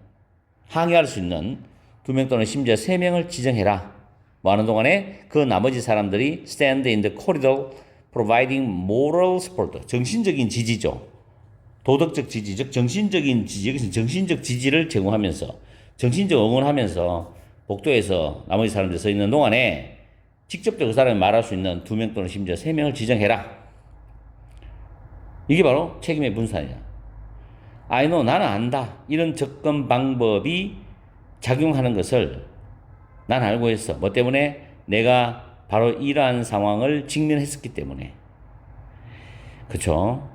항의할 수 있는 2명 또는 심지어 3명을 지정해라. 뭐 하는 동안에 그 나머지 사람들이 stand in the corridor providing moral support. 정신적인 지지죠. 도덕적 지지, 즉 정신적인 지지, 여기서 정신적 지지를 제공하면서 정신적 응원하면서 복도에서 나머지 사람들이 서 있는 동안에 직접적으로 그 사람이 말할 수 있는 2명 또는 심지어 3명을 지정해라. 이게 바로 책임의 분산이야. I know, 나는 안다. 이런 접근 방법이 작용하는 것을 난 알고 있어. 뭐 때문에? 내가 바로 이러한 상황을 직면했었기 때문에. 그쵸?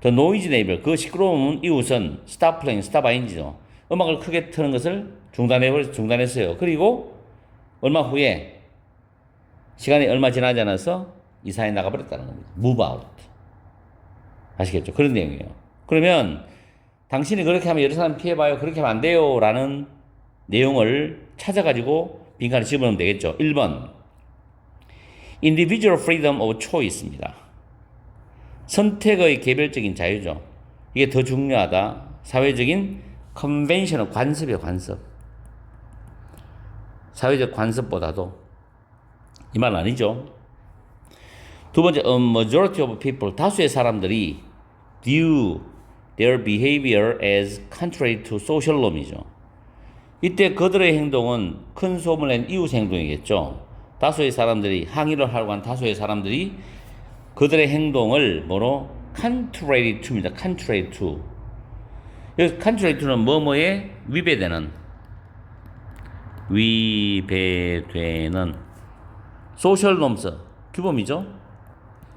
The noisy neighbor, 그 시끄러운 이웃은 stop playing, stop ing죠. 음악을 크게 트는 것을 중단했어요. 그리고 얼마 후에 시간이 얼마 지나지 않아서 이사해 나가버렸다는 겁니다. move out. 아시겠죠? 그런 내용이에요. 그러면 당신이 그렇게 하면 여러 사람 피해봐요. 그렇게 하면 안 돼요. 라는 내용을 찾아가지고 빈칸에 집어넣으면 되겠죠. 1번 individual freedom of choice입니다. 선택의 개별적인 자유죠. 이게 더 중요하다. 사회적인 컨벤셔널 관습이에요. 관습. 사회적 관습보다도 이 말 아니죠. 두 번째, a majority of people, 다수의 사람들이 view their behavior as contrary to social norm이죠. 이때 그들의 행동은 큰 소문을 낸 이웃의 행동이겠죠. 다수의 사람들이 항의를 하려고 한 다수의 사람들이 그들의 행동을 뭐로 contrary to입니다. contrary to. 여기서 contrary to는 뭐뭐에 위배되는 social norms, 규범이죠.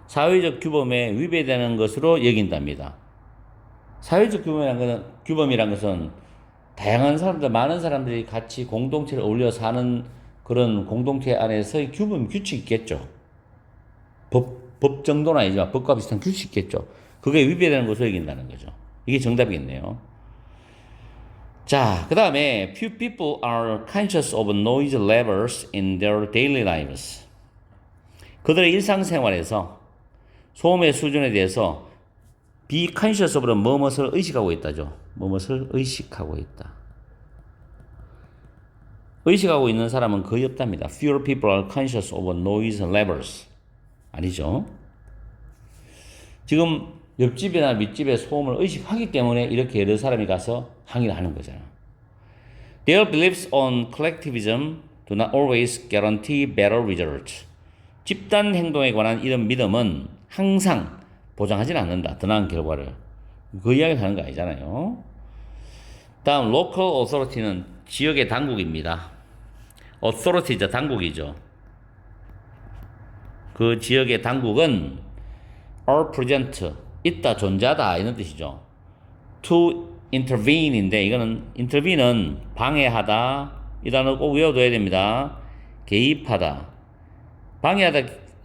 사회적 규범에 위배되는 것으로 여긴답니다. 사회적 규범이란 것은 다양한 사람들, 많은 사람들이 같이 공동체를 어울려 사는 그런 공동체 안에서의 규범, 규칙이 있겠죠. 법 정도는 아니지만 법과 비슷한 규칙이 있겠죠. 그게 위배되는 것으로 여긴다는 거죠. 이게 정답이겠네요. 자, 그 다음에 few people are conscious of noise levels in their daily lives. 그들의 일상생활에서 소음의 수준에 대해서 be conscious of는 무엇을 의식하고 있다죠. 무엇을 의식하고 있다. 의식하고 있는 사람은 거의 없답니다. Fewer people are conscious of noise levels. 아니죠. 지금 옆집이나 밑집의 소음을 의식하기 때문에 이렇게 여러 사람이 가서 항의를 하는 거잖아. Their beliefs on collectivism do not always guarantee better results. 집단 행동에 관한 이런 믿음은 항상 보장하지는 않는다. 더 나은 결과를. 그 이야기를 하는 거 아니잖아요. 다음 local authority는 지역의 당국입니다. authority죠. 당국이죠. 그 지역의 당국은 are present, 있다, 존재하다 이런 뜻이죠. to intervene인데 이거는 intervene은 방해하다 이 단어 꼭 외워둬야 됩니다. 개입하다. 방해하다,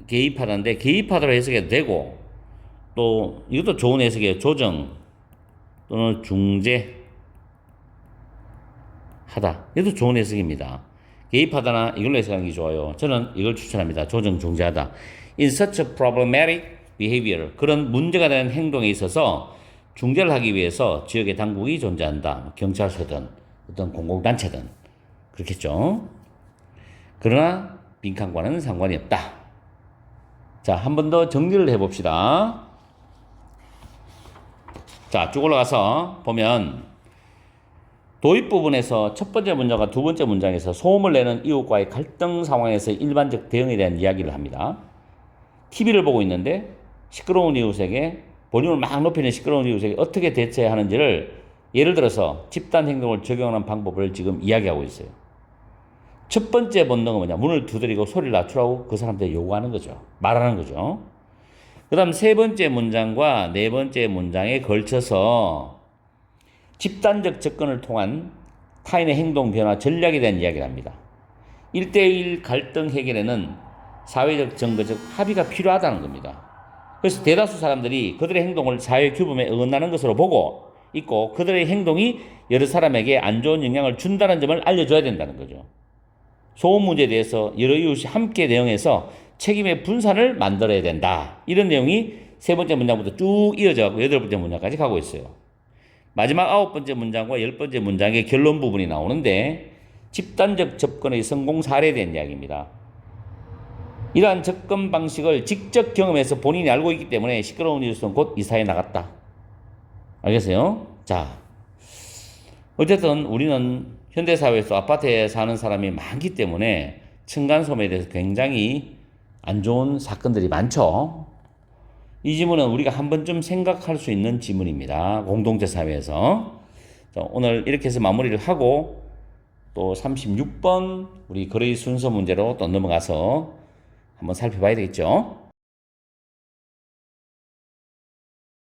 개입하다인데 개입하다로 해석해도 되고 또 이것도 좋은 해석이에요. 조정 또는 중재하다. 이것도 좋은 해석입니다. 개입하다나 이걸로 해석하는 게 좋아요. 저는 이걸 추천합니다. 조정, 중재하다. In such a problematic behavior. 그런 문제가 되는 행동에 있어서 중재를 하기 위해서 지역의 당국이 존재한다. 경찰서든 어떤 공공단체든 그렇겠죠. 그러나 빈칸과는 상관이 없다. 자, 한 번 더 정리를 해봅시다. 자, 쭉 올라가서 보면 도입 부분에서 첫 번째 문장과 두 번째 문장에서 소음을 내는 이웃과의 갈등 상황에서 일반적 대응에 대한 이야기를 합니다. TV를 보고 있는데 시끄러운 이웃에게 볼륨을 막 높이는 시끄러운 이웃에게 어떻게 대처해야 하는지를 예를 들어서 집단 행동을 적용하는 방법을 지금 이야기하고 있어요. 첫 번째 본능은 뭐냐? 문을 두드리고 소리를 낮추라고 그 사람들이 요구하는 거죠. 말하는 거죠. 그 다음 세 번째 문장과 네 번째 문장에 걸쳐서 집단적 접근을 통한 타인의 행동 변화 전략에 대한 이야기를 합니다. 1대1 갈등 해결에는 사회적 정거적 합의가 필요하다는 겁니다. 그래서 대다수 사람들이 그들의 행동을 사회 규범에 어긋나는 것으로 보고 있고 그들의 행동이 여러 사람에게 안 좋은 영향을 준다는 점을 알려줘야 된다는 거죠. 소음 문제에 대해서 여러 이웃이 함께 대응해서 책임의 분산을 만들어야 된다. 이런 내용이 세 번째 문장부터 쭉 이어져 여덟 번째 문장까지 가고 있어요. 마지막 아홉 번째 문장과 열 번째 문장의 결론 부분이 나오는데 집단적 접근의 성공 사례에 대한 이야기입니다. 이러한 접근 방식을 직접 경험해서 본인이 알고 있기 때문에 시끄러운 이웃은 곧 이사해 나갔다. 알겠어요? 자, 어쨌든 우리는 현대사회에서 아파트에 사는 사람이 많기 때문에 층간소음에 대해서 굉장히 안 좋은 사건들이 많죠. 이 지문은 우리가 한 번쯤 생각할 수 있는 지문입니다. 공동체 사회에서. 자, 오늘 이렇게 해서 마무리를 하고 또 36번 우리 거래 순서 문제로 또 넘어가서 한번 살펴봐야 되겠죠.